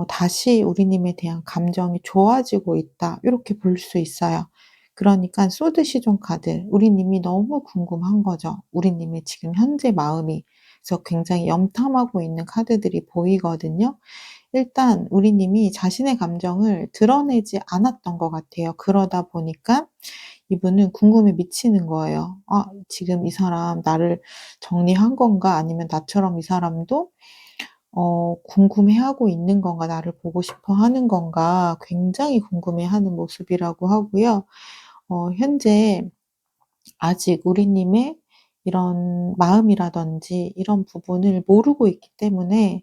다시 우리 님에 대한 감정이 좋아지고 있다. 요렇게 볼 수 있어요. 그러니깐 소드 시종 카드 우리 님이 너무 궁금한 거죠. 우리 님의 지금 현재 마음이 그래서 굉장히 염탐하고 있는 카드들이 보이거든요. 일단 우리 님이 자신의 감정을 드러내지 않았던 것 같아요. 그러다 보니까 이분은 궁금해 미치는 거예요. '아 지금 이 사람 나를 정리한 건가? 아니면 나처럼 이 사람도 궁금해하고 있는 건가? 나를 보고 싶어 하는 건가?' 굉장히 궁금해하는 모습이라고 하고요. 현재 아직 우리 님의 이런 마음이라든지 이런 부분을 모르고 있기 때문에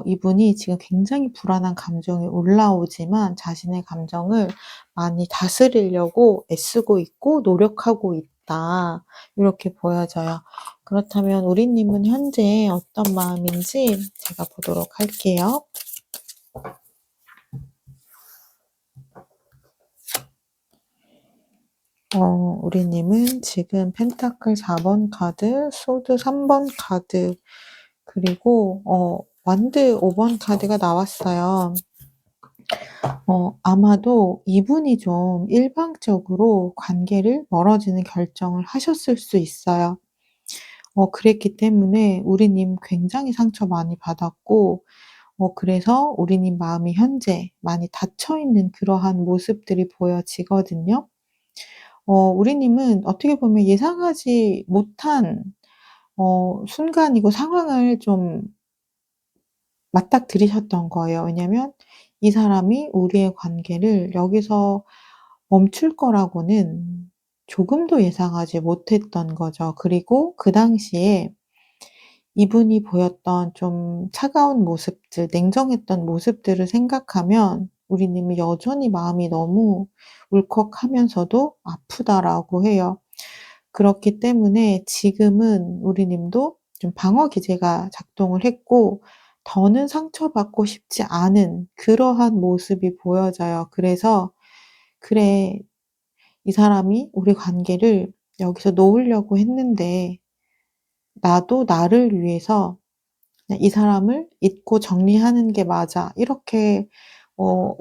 이분이 지금 굉장히 불안한 감정이 올라오지만 자신의 감정을 많이 다스리려고 애쓰고 있고 노력하고 있다. 이렇게 보여져요. 그렇다면 우리 님은 현재 어떤 마음인지 제가 보도록 할게요. 우리 님은 지금 펜타클 4번 카드, 소드 3번 카드, 그리고 완드 5번 카드가 나왔어요. 아마도 이분이 좀 일방적으로 관계를 멀어지는 결정을 하셨을 수 있어요. 그랬기 때문에 우리 님 굉장히 상처 많이 받았고, 그래서 우리 님 마음이 현재 많이 닫혀 있는 그러한 모습들이 보여지거든요. 우리 님은 어떻게 보면 예상하지 못한 순간이고 상황을 좀 맞닥뜨리셨던 거예요. 왜냐면 이 사람이 우리의 관계를 여기서 멈출 거라고는 조금도 예상하지 못했던 거죠. 그리고 그 당시에 이분이 보였던 좀 차가운 모습들, 냉정했던 모습들을 생각하면 우리 님이 여전히 마음이 너무 울컥하면서도 아프다라고 해요. 그렇기 때문에 지금은 우리 님도 좀 방어 기제가 작동을 했고 더는 상처받고 싶지 않은 그러한 모습이 보여져요. 그래서 '그래. 이 사람이 우리 관계를 여기서 놓으려고 했는데 나도 나를 위해서 그냥 이 사람을 잊고 정리하는 게 맞아.' 이렇게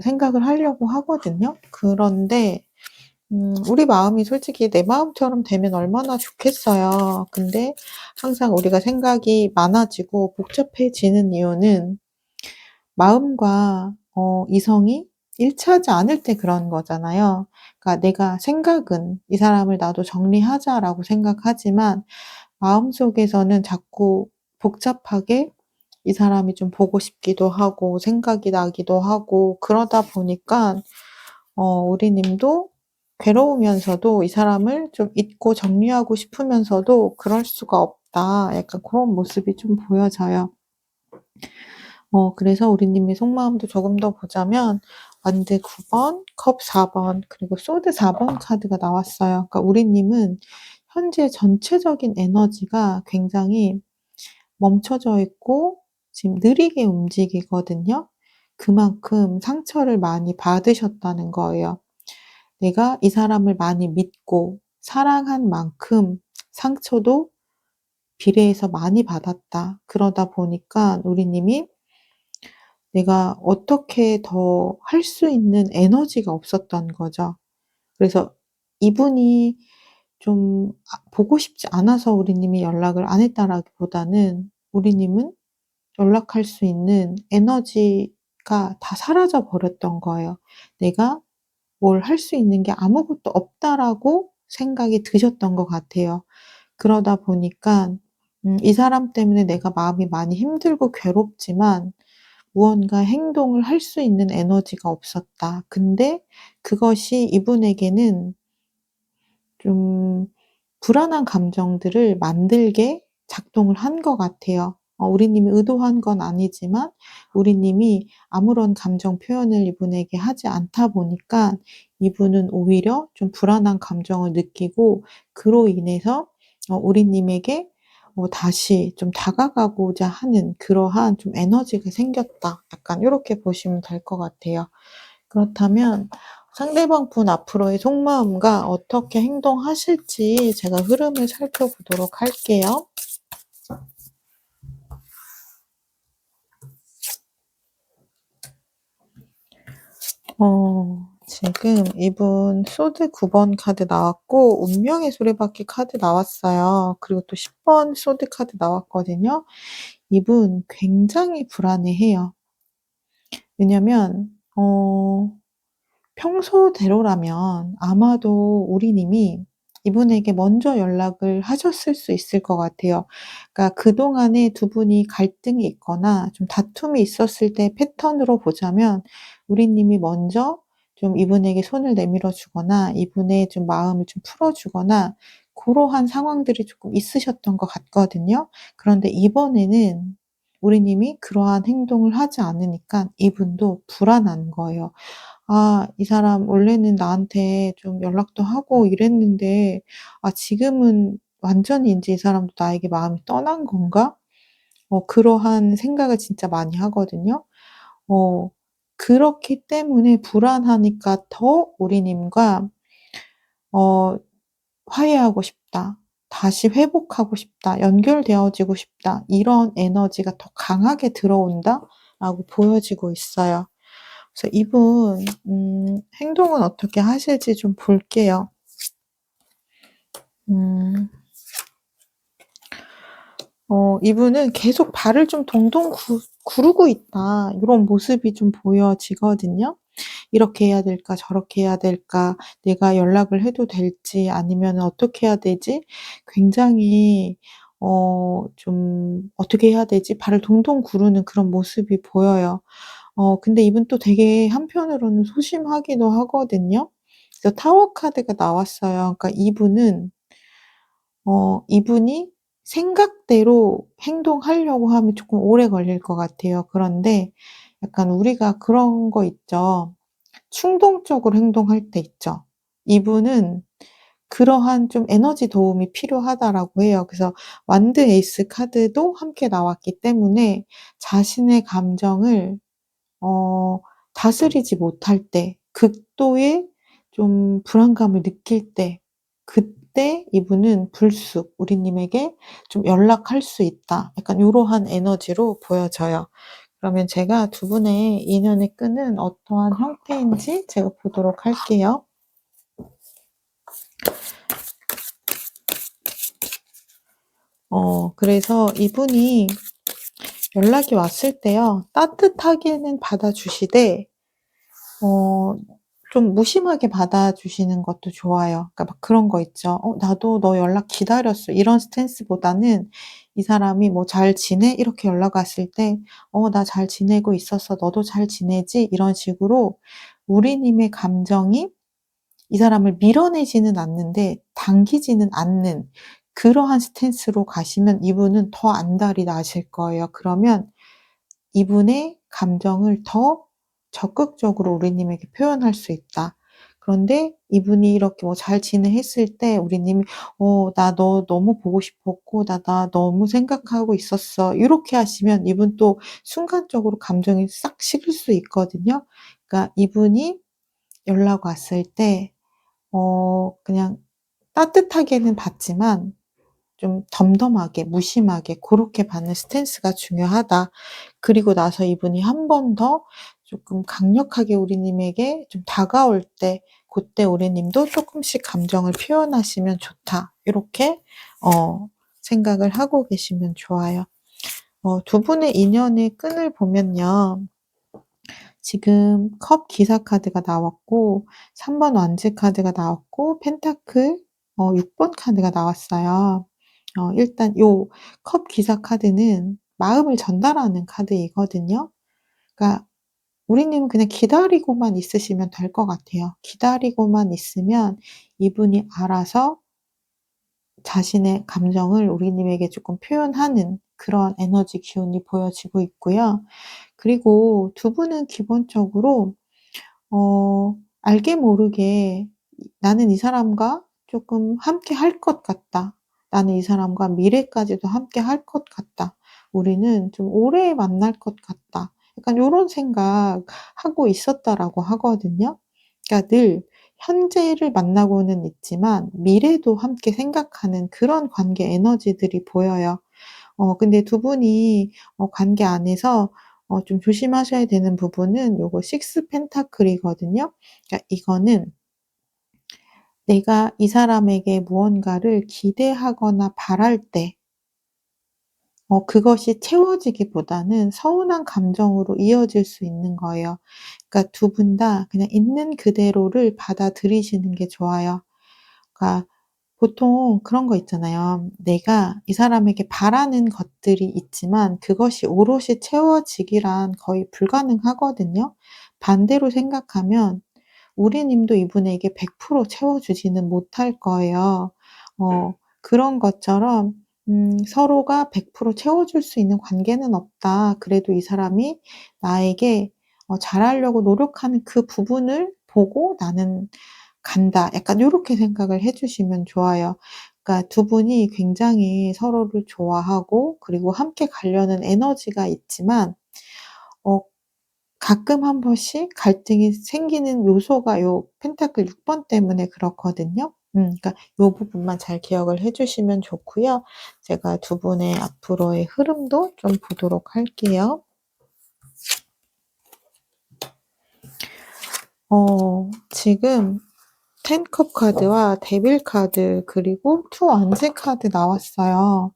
생각을 하려고 하거든요. 그런데 우리 마음이 솔직히 내 마음처럼 되면 얼마나 좋겠어요. 근데 항상 우리가 생각이 많아지고 복잡해지는 이유는 마음과 이성이 일치하지 않을 때 그런 거잖아요. 그러니까 내가 생각은 '이 사람을 나도 정리하자.'라고 생각하지만 마음속에서는 자꾸 복잡하게 이 사람이 좀 보고 싶기도 하고 생각이 나기도 하고 그러다 보니까 우리 님도 괴로우면서도 이 사람을 좀 잊고 정리하고 싶으면서도 '그럴 수가 없다.' 약간 고런 모습이 좀 보여져요. 그래서 우리 님의 속마음도 조금 더 보자면 완드 9 번, 컵 4번 그리고 소드 4번 카드가 나왔어요. 그러니까 우리 님은 현재 전체적인 에너지가 굉장히 멈춰져 있고 지금 느리게 움직이거든요. 그만큼 상처를 많이 받으셨다는 거예요. 내가 이 사람을 많이 믿고 사랑한 만큼 상처도 비례해서 많이 받았다. 그러다 보니까 우리 님이 내가 어떻게 더 할 수 있는 에너지가 없었던 거죠. 그래서 이분이 좀 보고 싶지 않아서 우리 님이 연락을 안 했다라기보다는 우리 님은 연락할 수 있는 에너지가 다 사라져 버렸던 거예요. '내가 뭘 할 수 있는 게 아무것도 없다.'라고 생각이 드셨던 것 같아요. 그러다 보니까 이 사람 때문에 내가 마음이 많이 힘들고 괴롭지만 무언가 행동을 할 수 있는 에너지가 없었다. 근데 그것이 이분에게는 좀 불안한 감정들을 만들게 작동을 한 것 같아요. 우리 님이 의도한 건 아니지만 우리 님이 아무런 감정 표현을 이분에게 하지 않다 보니까 이분은 오히려 좀 불안한 감정을 느끼고 그로 인해서 우리 님에게 다시 좀 다가가고자 하는 그러한 좀 에너지가 생겼다. 약간 요렇게 보시면 될 것 같아요. 그렇다면 상대방 분 앞으로의 속마음과 어떻게 행동하실지 제가 흐름을 살펴보도록 할게요. 지금 이분 소드 9번 카드 나왔고 운명의 수레바퀴 카드 나왔어요. 그리고 또 10번 소드 카드 나왔거든요. 이분 굉장히 불안해해요. 왜냐면 평소대로라면 아마도 우리 님이 이분에게 먼저 연락을 하셨을 수 있을 것 같아요. 그러니까 그동안에 두 분이 갈등이 있거나 좀 다툼이 있었을 때 패턴으로 보자면 우리 님이 먼저 좀 이분에게 손을 내밀어 주거나 이분의 좀 마음을 좀 풀어 주거나 고러한 상황들이 조금 있으셨던 것 같거든요. 그런데 이번에는 우리 님이 그러한 행동을 하지 않으니까 이분도 불안한 거예요. '아 이 사람 원래는 나한테 좀 연락도 하고 이랬는데 지금은 완전히 인제 이 사람도 나에게 마음이 떠난 건가?' 그러한 생각을 진짜 많이 하거든요. 어 그렇기 때문에 불안하니까 더 우리님과 어 '화해하고 싶다. 다시 회복하고 싶다. 연결되어지고 싶다.' 이런 에너지가 더 강하게 들어온다라고 보여지고 있어요. 그래서 이분 행동은 어떻게 하실지 좀 볼게요. 음. 이분은 계속 발을 좀 동동 구르고 있다. 이런 모습이 좀 보여지거든요. '이렇게 해야 될까? 저렇게 해야 될까? 내가 연락을 해도 될지 아니면은 어떻게 해야 되지?' 굉장히 좀 '어떻게 해야 되지?' 발을 동동 구르는 그런 모습이 보여요. 근데 이분 또 되게 한편으로는 소심하기도 하거든요. 그래서 타워 카드가 나왔어요. 그러니까 이분이 생각대로 행동하려고 하면 쪼끔 오래 걸릴 것 같아요. 그런데 약간 우리가 그런 거 있죠. 충동적으로 행동할 때 있죠. 이분은 그러한 좀 에너지 도움이 필요하다라고 해요. 그래서 완드 에이스 카드도 함께 나왔기 때문에 자신의 감정을 어 다스리지 못할 때, 극도의 좀 불안감을 느낄 때, 그때 이분은 불쑥 우리님에게 좀 연락할 수 있다. 약간 요러한 에너지로 보여져요. 그러면 제가 두 분의 인연의 끈은 어떠한 형태인지 제가 보도록 할게요. 그래서 이분이 연락이 왔을 때요. 따뜻하게는 받아주시되 어 좀 무심하게 받아주시는 것도 좋아요. 그러니까 막 그런 거 있죠. 나도 너 연락 기다렸어." 이런 스탠스보다는 이 사람이 뭐 "잘 지내?" 이렇게 연락 왔을 때 나 잘 지내고 있었어. 너도 잘 지내지?" 이런 식으로 우리님의 감정이 이 사람을 밀어내지는 않는데 당기지는 않는 그러한 스탠스로 가시면 이분은 더 안달이 나실 거예요. 그러면 이분의 감정을 더 적극적으로 우리님에게 표현할 수 있다. 그런데 이분이 이렇게 뭐 "잘 지내?" 했을 때 우리님이 나 너 너무 보고 싶었고 나 너무 생각하고 있었어." 요렇게 하시면 이분 또 순간적으로 감정이 싹 식을 수 있거든요. 그러니까 이분이 연락 왔을 때 그냥 따뜻하게는 받지만 좀 덤덤하게 무심하게 고렇게 받는 스탠스가 중요하다. 그리고 나서 이분이 한 번 더 쪼끔 강력하게 우리님에게 좀 다가올 때 고때 우리님도 쪼끔씩 감정을 표현하시면 좋다. 요렇게 생각을 하고 계시면 좋아요. 두 분의 인연의 끈을 보면요. 지금 컵 기사 카드가 나왔고 3번 완즈 카드가 나왔고 펜타클 6번 카드가 나왔어요. 일단 요 컵 기사 카드는 마음을 전달하는 카드이거든요. 그러니까 우리님은 그냥 기다리고만 있으시면 될 것 같아요. 기다리고만 있으면 이분이 알아서 자신의 감정을 우리님에게 조금 표현하는 그런 에너지 기운이 보여지고 있고요. 그리고 두 분은 기본적으로 알게 모르게 '나는 이 사람과 쪼끔 함께 할 것 같다. 나는 이 사람과 미래까지도 함께 할 것 같다. 우리는 좀 오래 만날 것 같다.' 약간 요런 생각하고 있었다라고 하거든요. 그러니까 늘 현재를 만나고는 있지만 미래도 함께 생각하는 그런 관계 에너지들이 보여요. 근데 두 분이 관계 안에서 좀 조심하셔야 되는 부분은 요거 식스 펜타클이거든요. 그러니까 이거는 내가 이 사람에게 무언가를 기대하거나 바랄 때 그것이 채워지기보다는 서운한 감정으로 이어질 수 있는 거예요. 그러니까 두 분 다 그냥 있는 그대로를 받아들이시는 게 좋아요. 그러니까 보통 그런 거 있잖아요. 내가 이 사람에게 바라는 것들이 있지만 그것이 오롯이 채워지기란 거의 불가능하거든요. 반대로 생각하면 우리 님도 이분에게 100% 채워주지는 못할 거예요. 그런 것처럼 서로가 100% 채워줄 수 있는 관계는 없다. 그래도 이 사람이 나에게 잘하려고 노력하는 그 부분을 보고 '나는 간다.' 약간 요렇게 생각을 해 주시면 좋아요. 그러니까 두 분이 굉장히 서로를 좋아하고 그리고 함께 가려는 에너지가 있지만 어 가끔 한 번씩 갈등이 생기는 요소가 요 펜타클 6번 때문에 그렇거든요. 그러니까 요 부분만 잘 기억을 해 주시면 좋고요. 제가 두 분의 앞으로의 흐름도 좀 보도록 할게요. 지금 10 컵 카드와 데빌 카드 그리고 투 원지 카드 나왔어요.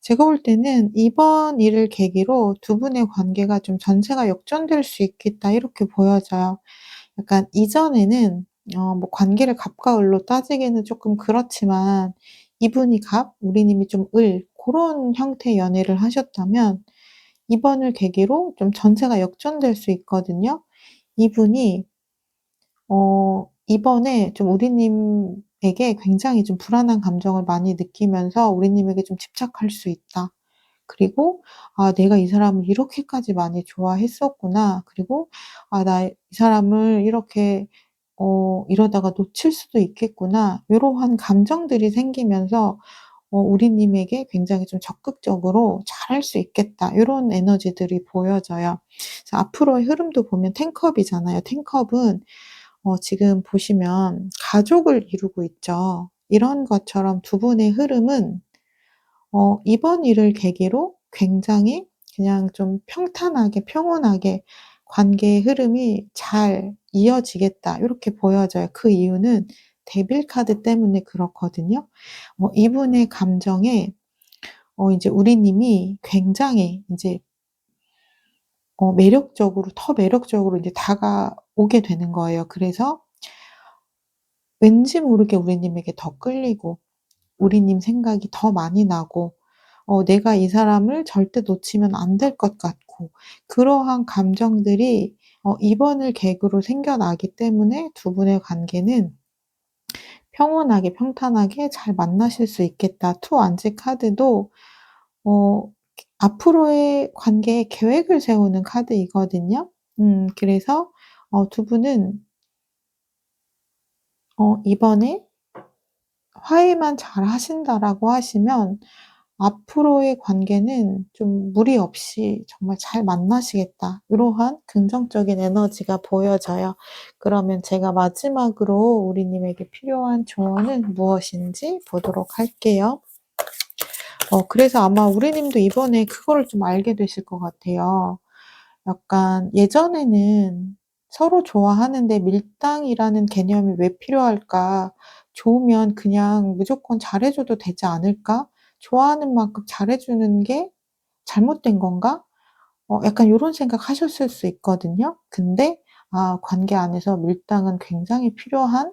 제가 볼 때는 '이번 일을 계기로 두 분의 관계가 좀 전세가 역전될 수 있겠다.' 이렇게 보여져요. 약간 이전에는 뭐 관계를 갑과 을로 따지기는 쪼끔 그렇지만 이분이 갑, 우리 님이 좀 을 고런 형태의 연애를 하셨다면 이번을 계기로 좀 전세가 역전될 수 있거든요. 이분이 이번에 좀 우리님에게 굉장히 좀 불안한 감정을 많이 느끼면서 우리님에게 좀 집착할 수 있다. 그리고 '아 내가 이 사람을 이렇게까지 많이 좋아했었구나.' 그리고 '아 나 이 사람을 이렇게 이러다가 놓칠 수도 있겠구나.' 요러한 감정들이 생기면서 우리님에게 굉장히 좀 적극적으로 '잘할 수 있겠다.' 요런 에너지들이 보여져요. 그래서 앞으로의 흐름도 보면 10 컵이잖아요. 10 컵은 지금 보시면 가족을 이루고 있죠. 이런 것처럼 두 분의 흐름은 이번 일을 계기로 굉장히 그냥 좀 평탄하게 평온하게 관계의 흐름이 잘 이어지겠다 요렇게 보여져요. 그 이유는 데빌 카드 때문에 그렇거든요. 이분의 감정에 이제 우리 님이 굉장히 인제 매력적으로 더 매력적으로 인제 다가오게 되는 거예요. 그래서 왠지 모르게 우리 님에게 더 끌리고 우리님 생각이 더 많이 나고 내가 이 사람을 절대 놓치면 안 될 것 같고 그러한 감정들이 이번을 계기로 생겨나기 때문에 두 분의 관계는 평온하게 평탄하게 잘 만나실 수 있겠다. 투 완지 카드도 어 앞으로의 관계에 계획을 세우는 카드이거든요. 그래서 두 분은 이번에 화해만 잘하신다라고 하시면 앞으로의 관계는 좀 무리 없이 정말 잘 만나시겠다. 이러한 긍정적인 에너지가 보여져요. 그러면 제가 마지막으로 우리 님에게 필요한 조언은 무엇인지 보도록 할게요. 그래서 아마 우리 님도 이번에 그거를 좀 알게 되실 것 같아요. 약간 예전에는 '서로 좋아하는데 밀당이라는 개념이 왜 필요할까? 좋으면 그냥 무조건 잘해 줘도 되지 않을까? 좋아하는 만큼 잘해 주는 게 잘못된 건가?' 약간 요런 생각하셨을 수 있거든요. 근데 '아 관계 안에서 밀당은 굉장히 필요한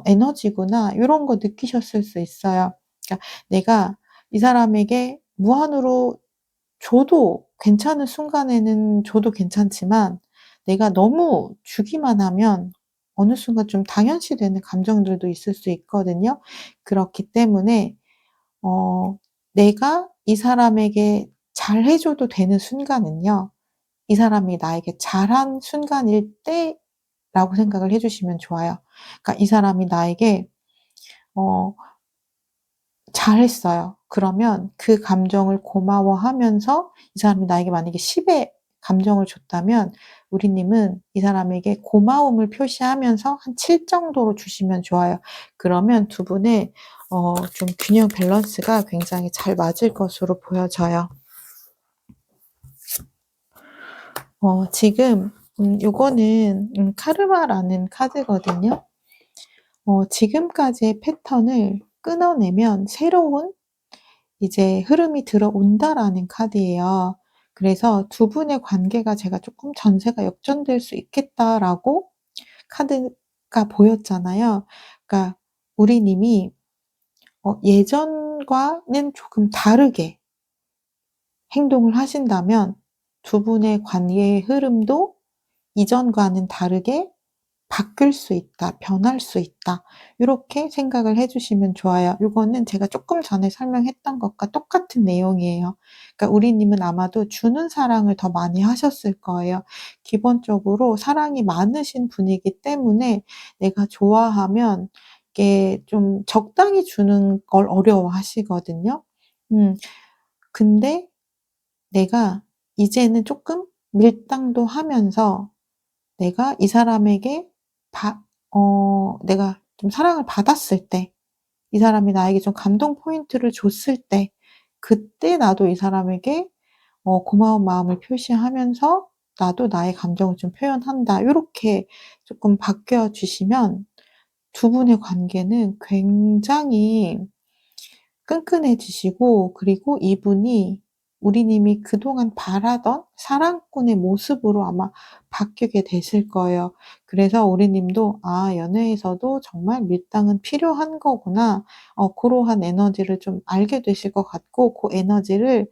에너지구나.' 요런 거 느끼셨을 수 있어요. 그러니까 내가 이 사람에게 무한으로 줘도 괜찮은 순간에는 줘도 괜찮지만 내가 너무 주기만 하면 어느 순간 좀 당연시되는 감정들도 있을 수 있거든요. 그렇기 때문에 어 내가 이 사람에게 잘해 줘도 되는 순간은요. 이 사람이 나에게 잘한 순간일 때라고 생각을 해 주시면 좋아요. 그러니까 이 사람이 나에게 어 잘했어요. 그러면 그 감정을 고마워하면서 이 사람이 나에게 만약에 10의 감정을 줬다면 우리 님은 이 사람에게 고마움을 표시하면서 한 7 정도로 주시면 좋아요. 그러면 두 분의 좀 균형 밸런스가 굉장히 잘 맞을 것으로 보여져요. 지금 요거는 카르마라는 카드거든요. 지금까지의 패턴을 끊어내면 새로운 이제 흐름이 들어온다라는 카드예요. 그래서 두 분의 관계가 제가 쪼끔 '전세가 역전될 수 있겠다.'라고 카드가 보였잖아요. 그러니까 우리 님이 예전과는 조금 다르게 행동을 하신다면 두 분의 관계의 흐름도 이전과는 다르게 바뀔 수 있다. 변할 수 있다. 요렇게 생각을 해 주시면 좋아요. 요거는 제가 쪼끔 전에 설명했던 것과 똑같은 내용이에요. 그러니까 우리 님은 아마도 주는 사랑을 더 많이 하셨을 거예요. 기본적으로 사랑이 많으신 분이기 때문에 내가 좋아하면 이게 좀 적당히 주는 걸 어려워하시거든요. 음 근데 내가 이제는 쪼끔 밀당도 하면서 내가 이 사람에게 바 내가 좀 사랑을 받았을 때, 이 사람이 나에게 좀 감동 포인트를 줬을 때, 그때 나도 이 사람에게 고마운 마음을 표시하면서 나도 나의 감정을 좀 표현한다. 요렇게 쪼끔 바뀌어 주시면 두 분의 관계는 굉장히 끈끈해지시고, 그리고 이분이 우리 님이 그동안 바라던 사랑꾼의 모습으로 아마 바뀌게 되실 거예요. 그래서 우리 님도 '아 연애에서도 정말 밀당은 필요한 거구나.' 고러한 에너지를 좀 알게 되실 것 같고, 고 에너지를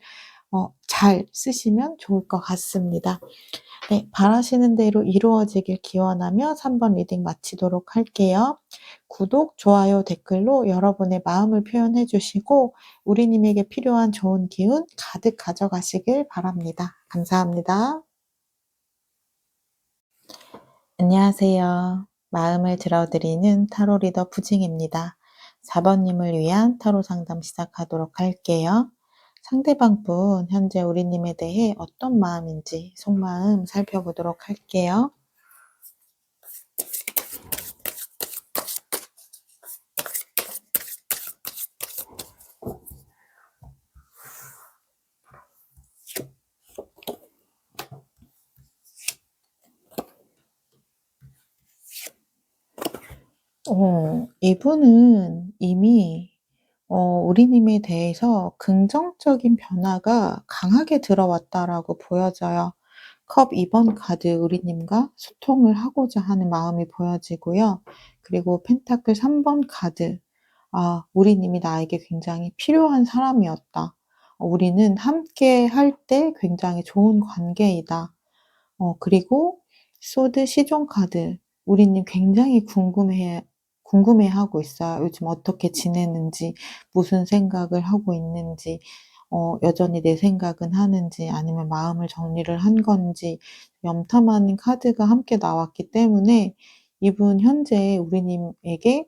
잘 쓰시면 좋을 것 같습니다. 네. 바라시는 대로 이루어지길 기원하며 3번 리딩 마치도록 할게요. 구독, 좋아요, 댓글로 여러분의 마음을 표현해 주시고 우리 님에게 필요한 좋은 기운 가득 가져가시길 바랍니다. 감사합니다. 안녕하세요. 마음을 들어드리는 타로 리더 부징입니다. 4번 님을 위한 타로 상담 시작하도록 할게요. 상대방 분 현재 우리 님에 대해 어떤 마음인지 속마음 살펴보도록 할게요. 이분은 이미 우리 님에 대해서 긍정적인 변화가 강하게 들어왔다라고 보여져요. 컵 2번 카드 우리 님과 소통을 하고자 하는 마음이 보여지고요. 그리고 펜타클 3번 카드, 우리 님이 나에게 굉장히 필요한 사람이었다. 우리는 함께 할 때 굉장히 좋은 관계이다. 그리고 소드 시종 카드. 우리님 굉장히 궁금해하고 있어요. 요즘 어떻게 지내는지, 무슨 생각을 하고 있는지, 여전히 내 생각은 하는지, 아니면 마음을 정리를 한 건지 염탐하는 카드가 함께 나왔기 때문에 이분 현재 우리님에게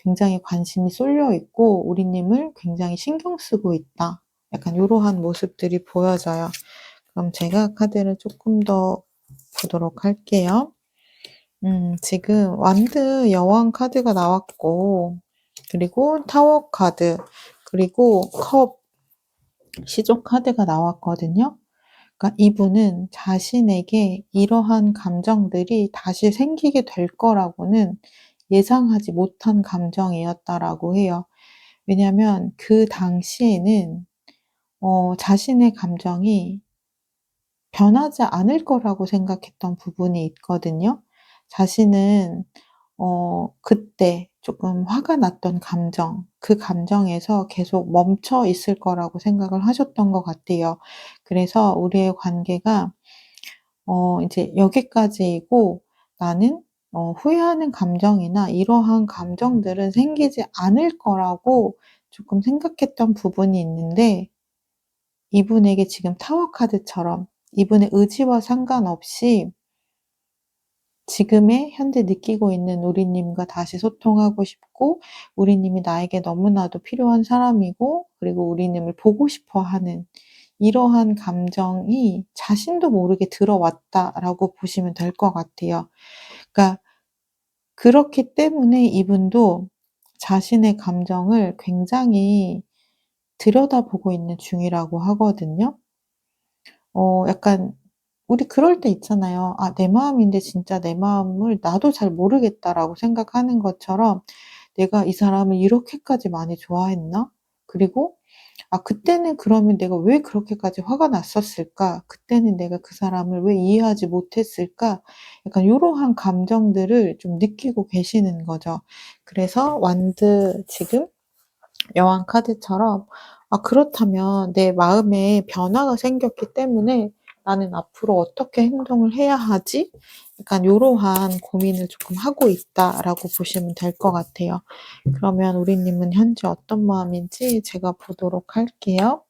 굉장히 관심이 쏠려 있고 우리님을 굉장히 신경 쓰고 있다. 약간 요러한 모습들이 보여져요. 그럼 제가 카드를 조금 더 보도록 할게요. 지금 완드 여왕 카드가 나왔고, 그리고 타워 카드, 그리고 컵 시족 카드가 나왔거든요. 그러니까 이분은 자신에게 이러한 감정들이 다시 생기게 될 거라고는 예상하지 못한 감정이었다라고 해요. 왜냐면 그 당시에는 자신의 감정이 변하지 않을 거라고 생각했던 부분이 있거든요. 자신은 그때 조금 화가 났던 감정, 그 감정에서 계속 멈춰 있을 거라고 생각을 하셨던 것 같아요. 그래서 우리의 관계가 이제 여기까지이고, 나는 후회하는 감정이나 이러한 감정들은 생기지 않을 거라고 조금 생각했던 부분이 있는데, 이분에게 지금 타워 카드처럼 이분의 의지와 상관없이 지금의 현재 느끼고 있는 우리님과 다시 소통하고 싶고, 우리님이 나에게 너무나도 필요한 사람이고, 그리고 우리님을 보고 싶어 하는 이러한 감정이 자신도 모르게 들어왔다라고 보시면 될 것 같아요. 그러니까 그렇기 때문에 이분도 자신의 감정을 굉장히 들여다보고 있는 중이라고 하거든요. 약간 우리 그럴 때 있잖아요. '아 내 마음인데 진짜 내 마음을 나도 잘 모르겠다.'라고 생각하는 것처럼 '내가 이 사람을 이렇게까지 많이 좋아했나?' 그리고 '아 그때는 그러면 내가 왜 그렇게까지 화가 났었을까? 그때는 내가 그 사람을 왜 이해하지 못했을까?' 약간 요러한 감정들을 좀 느끼고 계시는 거죠. 그래서 완드 지금 여왕 카드처럼 '아 그렇다면 내 마음에 변화가 생겼기 때문에 나는 앞으로 어떻게 행동을 해야 하지?' 약간 요러한 고민을 조금 하고 있다라고 보시면 될 것 같아요. 그러면 우리 님은 현재 어떤 마음인지 제가 보도록 할게요.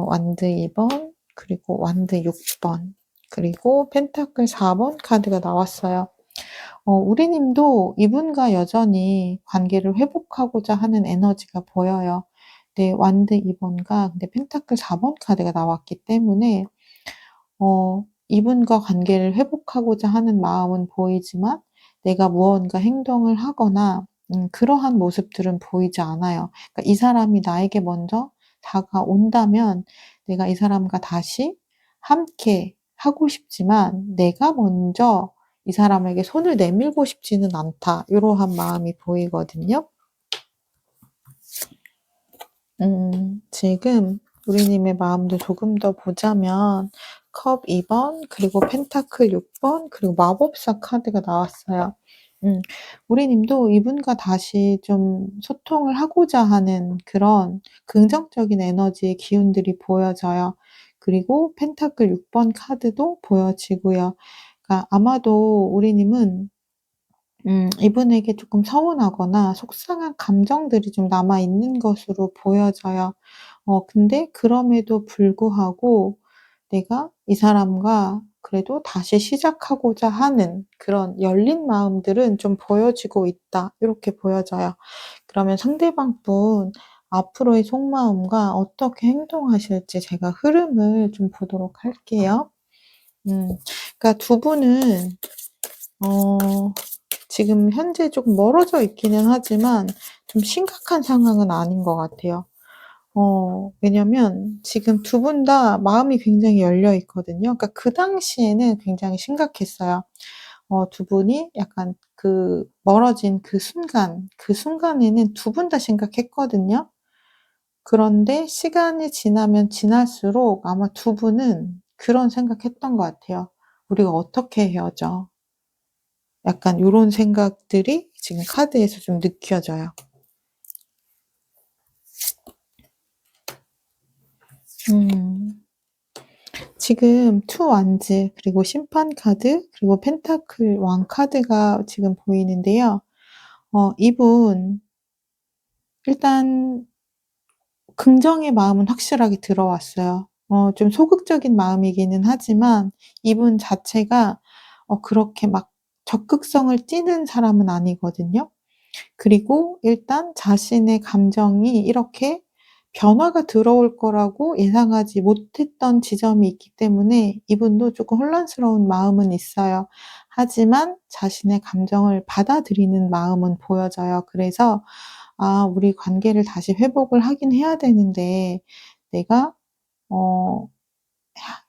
완드 2번 그리고 완드 6번 그리고 펜타클 4번 카드가 나왔어요. 우리 님도 이분과 여전히 관계를 회복하고자 하는 에너지가 보여요. 네, 완드 2 번과 근데 펜타클 4번 카드가 나왔기 때문에 이분과 관계를 회복하고자 하는 마음은 보이지만 내가 무언가 행동을 하거나 그러한 모습들은 보이지 않아요. 그러니까 이 사람이 나에게 먼저 다가온다면 내가 이 사람과 다시 함께 하고 싶지만 '내가 먼저 이 사람에게 손을 내밀고 싶지는 않다.' 요러한 마음이 보이거든요. 지금 우리님의 마음도 조금 더 보자면 컵 2번 그리고 펜타클 6번 그리고 마법사 카드가 나왔어요. 음 우리님도 이분과 다시 좀 소통을 하고자 하는 그런 긍정적인 에너지의 기운들이 보여져요. 그리고 펜타클 6번 카드도 보여지고요. 그러니까 아마도 우리님은 이분에게 조금 서운하거나 속상한 감정들이 좀 남아 있는 것으로 보여져요. 근데 그럼에도 불구하고 내가 이 사람과 그래도 다시 시작하고자 하는 그런 열린 마음들은 좀 보여지고 있다. 이렇게 보여져요. 그러면 상대방 분 앞으로의 속마음과 어떻게 행동하실지 제가 흐름을 좀 보도록 할게요. 그러니까 두 분은 어 지금 현재 조금 멀어져 있기는 하지만 좀 심각한 상황은 아닌 것 같아요. 왜냐면 지금 두 분 다 마음이 굉장히 열려 있거든요. 그러니까 그 당시에는 굉장히 심각했어요. 두 분이 약간 그 멀어진 그 순간에는 두 분 다 심각했거든요. 그런데 시간이 지나면 지날수록 아마 두 분은 그런 생각했던 것 같아요. '우리가 어떻게 헤어져?' 약간 요런 생각들이 지금 카드에서 좀 느껴져요. 음. 지금 투 완즈 그리고 심판 카드 그리고 펜타클 왕 카드가 지금 보이는데요. 이분 일단 긍정의 마음은 확실하게 들어왔어요. 좀 소극적인 마음이기는 하지만 이분 자체가 그렇게 막 적극성을 띠는 사람은 아니거든요. 그리고 일단 자신의 감정이 이렇게 변화가 들어올 거라고 예상하지 못했던 지점이 있기 때문에 이분도 쪼끔 혼란스러운 마음은 있어요. 하지만 자신의 감정을 받아들이는 마음은 보여져요. 그래서 '아 우리 관계를 다시 회복을 하긴 해야 되는데 내가 어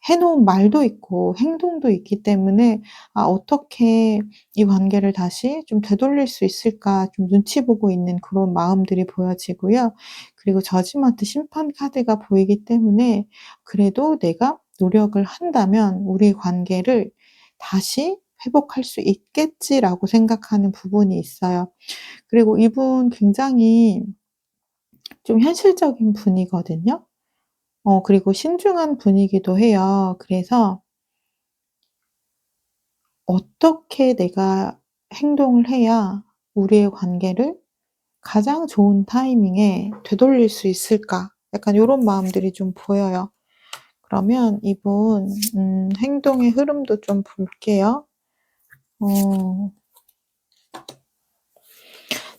해 놓은 말도 있고 행동도 있기 때문에 어떻게 이 관계를 다시 좀 되돌릴 수 있을까?' 좀 눈치 보고 있는 그런 마음들이 보여지고요. 그리고 저지먼트 심판 카드가 보이기 때문에 '그래도 내가 노력을 한다면 우리 관계를 다시 회복할 수 있겠지.'라고 생각하는 부분이 있어요. 그리고 이분 굉장히 좀 현실적인 분이거든요. 그리고 신중한 분이기도 해요. 그래서 '어떻게 내가 행동을 해야 우리의 관계를 가장 좋은 타이밍에 되돌릴 수 있을까?' 약간 요런 마음들이 좀 보여요. 그러면 이분 행동의 흐름도 좀 볼게요. 어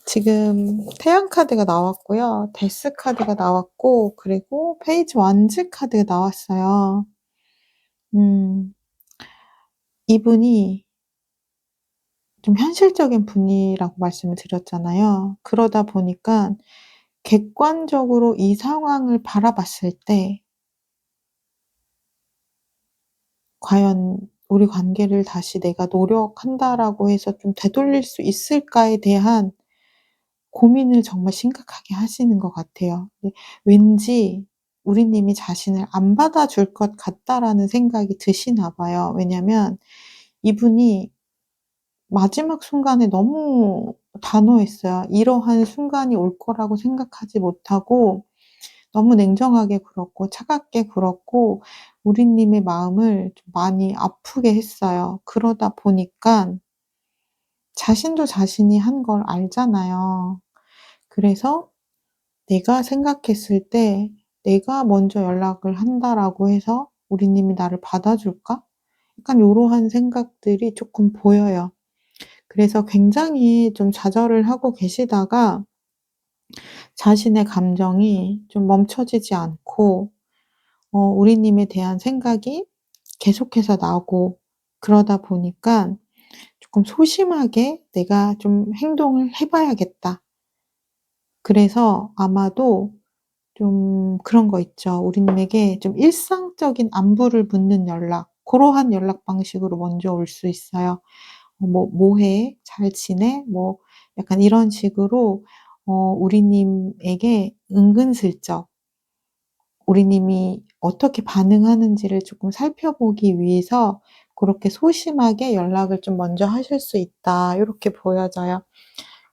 지금 태양 카드가 나왔고요. 데스 카드가 나왔고 그리고 페이지 완즈 카드가 나왔어요. 음 이분이 좀 현실적인 분이라고 말씀을 드렸잖아요. 그러다 보니까 객관적으로 이 상황을 바라봤을 때 과연 우리 관계를 다시 내가 노력한다라고 해서 좀 되돌릴 수 있을까에 대한 고민을 정말 심각하게 하시는 것 같아요. 네. 왠지 우리님이 자신을 안 받아줄 것 같다라는 생각이 드시나 봐요. 왜냐면 이분이 마지막 순간에 너무 단호했어요. 이러한 순간이 올 거라고 생각하지 못하고 너무 냉정하게 굴었고 차갑게 굴었고 우리님의 마음을 좀 많이 아프게 했어요. 그러다 보니깐 자신도 자신이 한 걸 알잖아요. 그래서 내가 생각했을 때 '내가 먼저 연락을 한다.'라고 해서 '우리님이 나를 받아줄까?' 약간 요러한 생각들이 쪼끔 보여요. 그래서 굉장히 좀 좌절을 하고 계시다가 자신의 감정이 좀 멈춰지지 않고 우리님에 대한 생각이 계속해서 나고 그러다 보니깐 쪼끔 소심하게 '내가 좀 행동을 해 봐야겠다.' 그래서 아마도 좀 그런 거 있죠. 우리님에게 좀 일상적인 안부를 묻는 연락 고러한 연락 방식으로 먼저 올 수 있어요. "뭐 해? 잘 지내?" 뭐 약간 이런 식으로 우리님에게 은근슬쩍 우리님이 어떻게 반응하는지를 쪼끔 살펴보기 위해서 고렇게 소심하게 연락을 좀 먼저 하실 수 있다 요렇게 보여져요.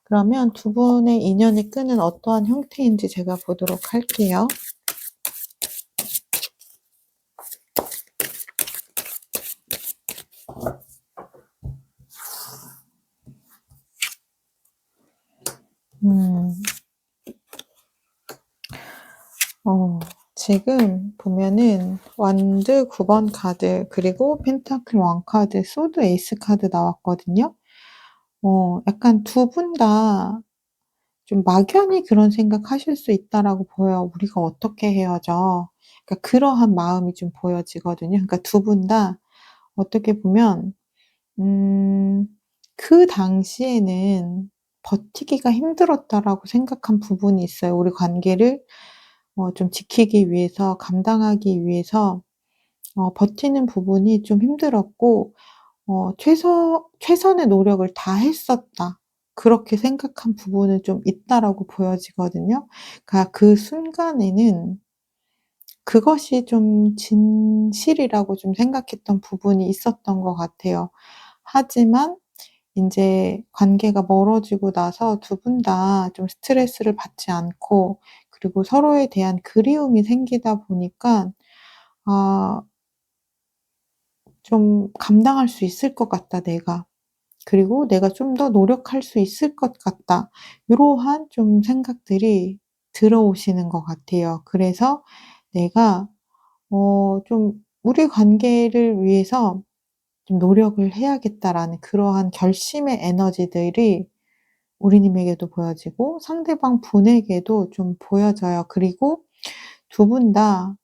그러면 두 분의 인연의 끈은 어떠한 형태인지 제가 보도록 할게요. 음. 어 지금 보면은 완드 9번 카드 그리고 펜타클 왕 카드, 소드 에이스 카드 나왔거든요. 약간 두 분 다 좀 막연히 그런 생각하실 수 있다라고 보여요. '우리가 어떻게 헤어져?' 그러니까 그러한 마음이 좀 보여지거든요. 그러니까 두 분 다 어떻게 보면 음 그 당시에는 '버티기가 힘들었다.'라고 생각한 부분이 있어요. 우리 관계를 좀 지키기 위해서 감당하기 위해서 버티는 부분이 좀 힘들었고 '최선의 노력을 다했었다.' 그렇게 생각한 부분은 좀 있다라고 보여지거든요. 그러니까 그 순간에는 그것이 좀 진실이라고 좀 생각했던 부분이 있었던 것 같아요. 하지만 인제 관계가 멀어지고 나서 두 분 다 좀 스트레스를 받지 않고 그리고 서로에 대한 그리움이 생기다 보니까 '아 좀 감당할 수 있을 것 같다 내가. 그리고 내가 좀 더 노력할 수 있을 것 같다.' 요러한 좀 생각들이 들어오시는 것 같아요. 그래서 '내가 좀 우리 관계를 위해서 좀 노력을 해야겠다.'라는 그러한 결심의 에너지들이 우리님에게도 보여지고 상대방 분에게도 좀 보여져요. 그리고 두 분 다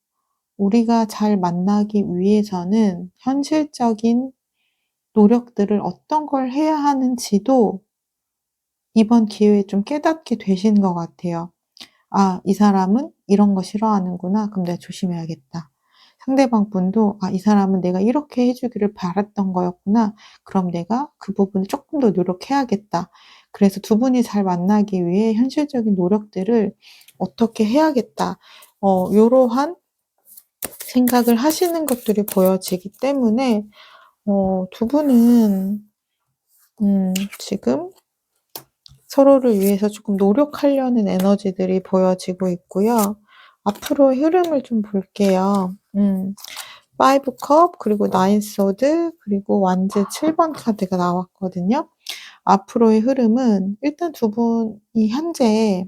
우리가 잘 만나기 위해서는 현실적인 노력들을 어떤 걸 해야 하는지도 이번 기회에 좀 깨닫게 되신 것 같아요. '아 이 사람은 이런 거 싫어하는구나. 그럼 내가 조심해야겠다.' 상대방 분도 '아 이 사람은 내가 이렇게 해 주기를 바랐던 거였구나. 그럼 내가 그 부분을 쪼끔 더 노력해야겠다.' 그래서 두 분이 잘 만나기 위해 현실적인 노력들을 '어떻게 해야겠다.' 요러한 생각을 하시는 것들이 보여지기 때문에 두 분은 지금 서로를 위해서 쪼끔 노력하려는 에너지들이 보여지고 있고요. 앞으로의 흐름을 좀 볼게요. 5 컵 그리고 9 소드 그리고 완즈 7번 카드가 나왔거든요. 앞으로의 흐름은 일단 두 분이 현재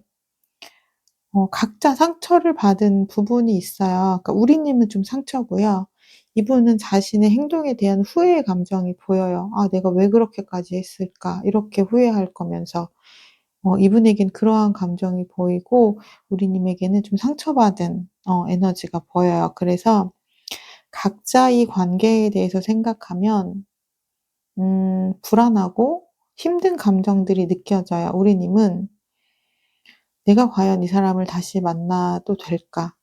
각자 상처를 받은 부분이 있어요. 그러니까 우리님은 좀 상처고요. 이분은 자신의 행동에 대한 후회의 감정이 보여요. '아 내가 왜 그렇게까지 했을까?' 이렇게 후회할 거면서 이분에겐 그러한 감정이 보이고 우리님에게는 좀 상처받은 에너지가 보여요. 그래서 각자 이 관계에 대해서 생각하면 불안하고 힘든 감정들이 느껴져요. 우리님은 '내가 과연 이 사람을 다시 만나도 될까?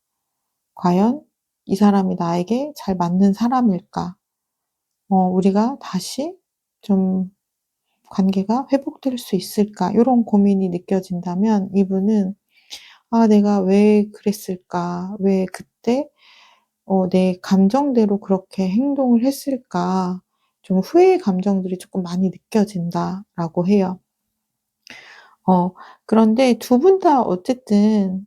과연 이 사람이 나에게 잘 맞는 사람일까?' 우리가 다시 좀 관계가 회복될 수 있을까 요런 고민이 느껴진다면 이분은 '아 내가 왜 그랬을까? 왜 그때 내 감정대로 그렇게 행동을 했을까?' 좀 후회의 감정들이 쪼끔 많이 느껴진다라고 해요. 어 그런데 두 분 다 어쨌든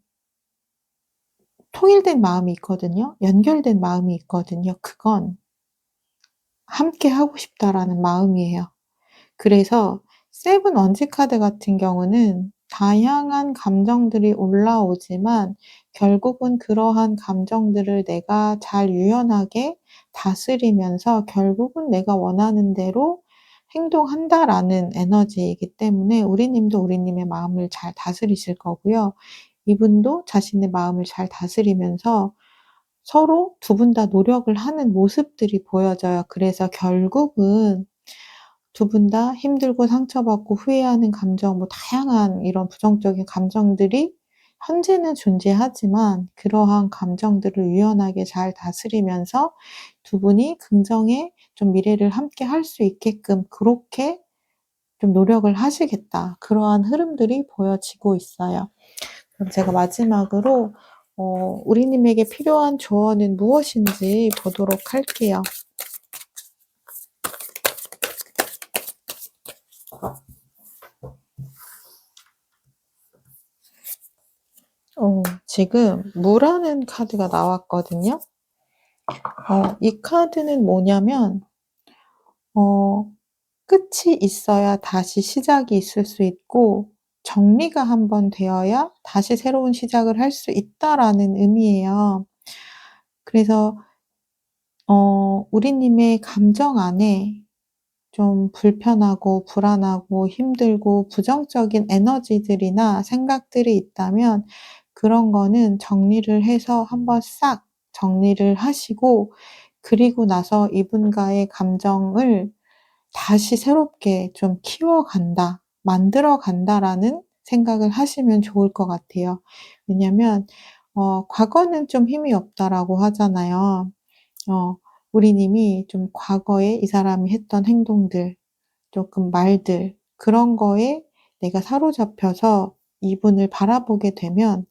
통일된 마음이 있거든요. 연결된 마음이 있거든요. 그건 '함께 하고 싶다.'라는 마음이에요. 그래서 세븐 원지 카드 같은 경우는 다양한 감정들이 올라오지만 결국은 그러한 감정들을 내가 잘 유연하게 다스리면서 결국은 '내가 원하는 대로 행동한다.'라는 에너지이기 때문에 우리 님도 우리 님의 마음을 잘 다스리실 거고요. 이분도 자신의 마음을 잘 다스리면서 서로 두 분 다 노력을 하는 모습들이 보여져요. 그래서 결국은 두 분 다 힘들고 상처받고 후회하는 감정 뭐 다양한 이런 부정적인 감정들이 현재는 존재하지만 그러한 감정들을 유연하게 잘 다스리면서 두 분이 긍정의 좀 미래를 함께 할 수 있게끔 그렇게 좀 노력을 하시겠다. 그러한 흐름들이 보여지고 있어요. 그럼 제가 마지막으로 우리 님에게 필요한 조언은 무엇인지 보도록 할게요. 지금 무라는 카드가 나왔거든요. 이 카드는 뭐냐면 어 끝이 있어야 다시 시작이 있을 수 있고 정리가 한번 되어야 다시 새로운 시작을 할 수 있다라는 의미예요. 그래서 우리 님의 감정 안에 좀 불편하고 불안하고 힘들고 부정적인 에너지들이나 생각들이 있다면 그런 거는 정리를 해서 한번 싹 정리를 하시고 그리고 나서 이분과의 감정을 다시 새롭게 좀 키워간다, 만들어 간다라는 생각을 하시면 좋을 것 같아요. 왜냐면 과거는 좀 힘이 없다라고 하잖아요. 어 우리 님이 좀 과거에 이 사람이 했던 행동들 쪼끔 말들 그런 거에 내가 사로잡혀서 이분을 바라보게 되면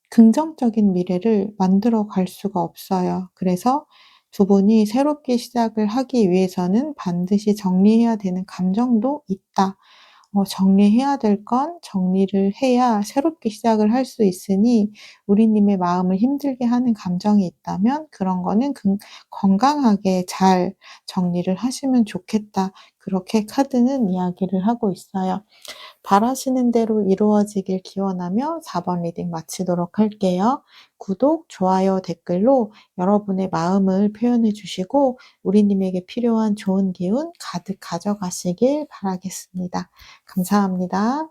긍정적인 미래를 만들어 갈 수가 없어요. 그래서 두 분이 새롭게 시작을 하기 위해서는 반드시 정리해야 되는 감정도 있다. 정리해야 될 건 정리를 해야 새롭게 시작을 할 수 있으니 우리 님의 마음을 힘들게 하는 감정이 있다면 그런 거는 건강하게 잘 정리를 하시면 좋겠다. 그렇게 카드는 이야기를 하고 있어요. 바라시는 대로 이루어지길 기원하며 4번 리딩 마치도록 할게요. 구독, 좋아요, 댓글로 여러분의 마음을 표현해 주시고 우리 님에게 필요한 좋은 기운 가득 가져가시길 바라겠습니다. 감사합니다.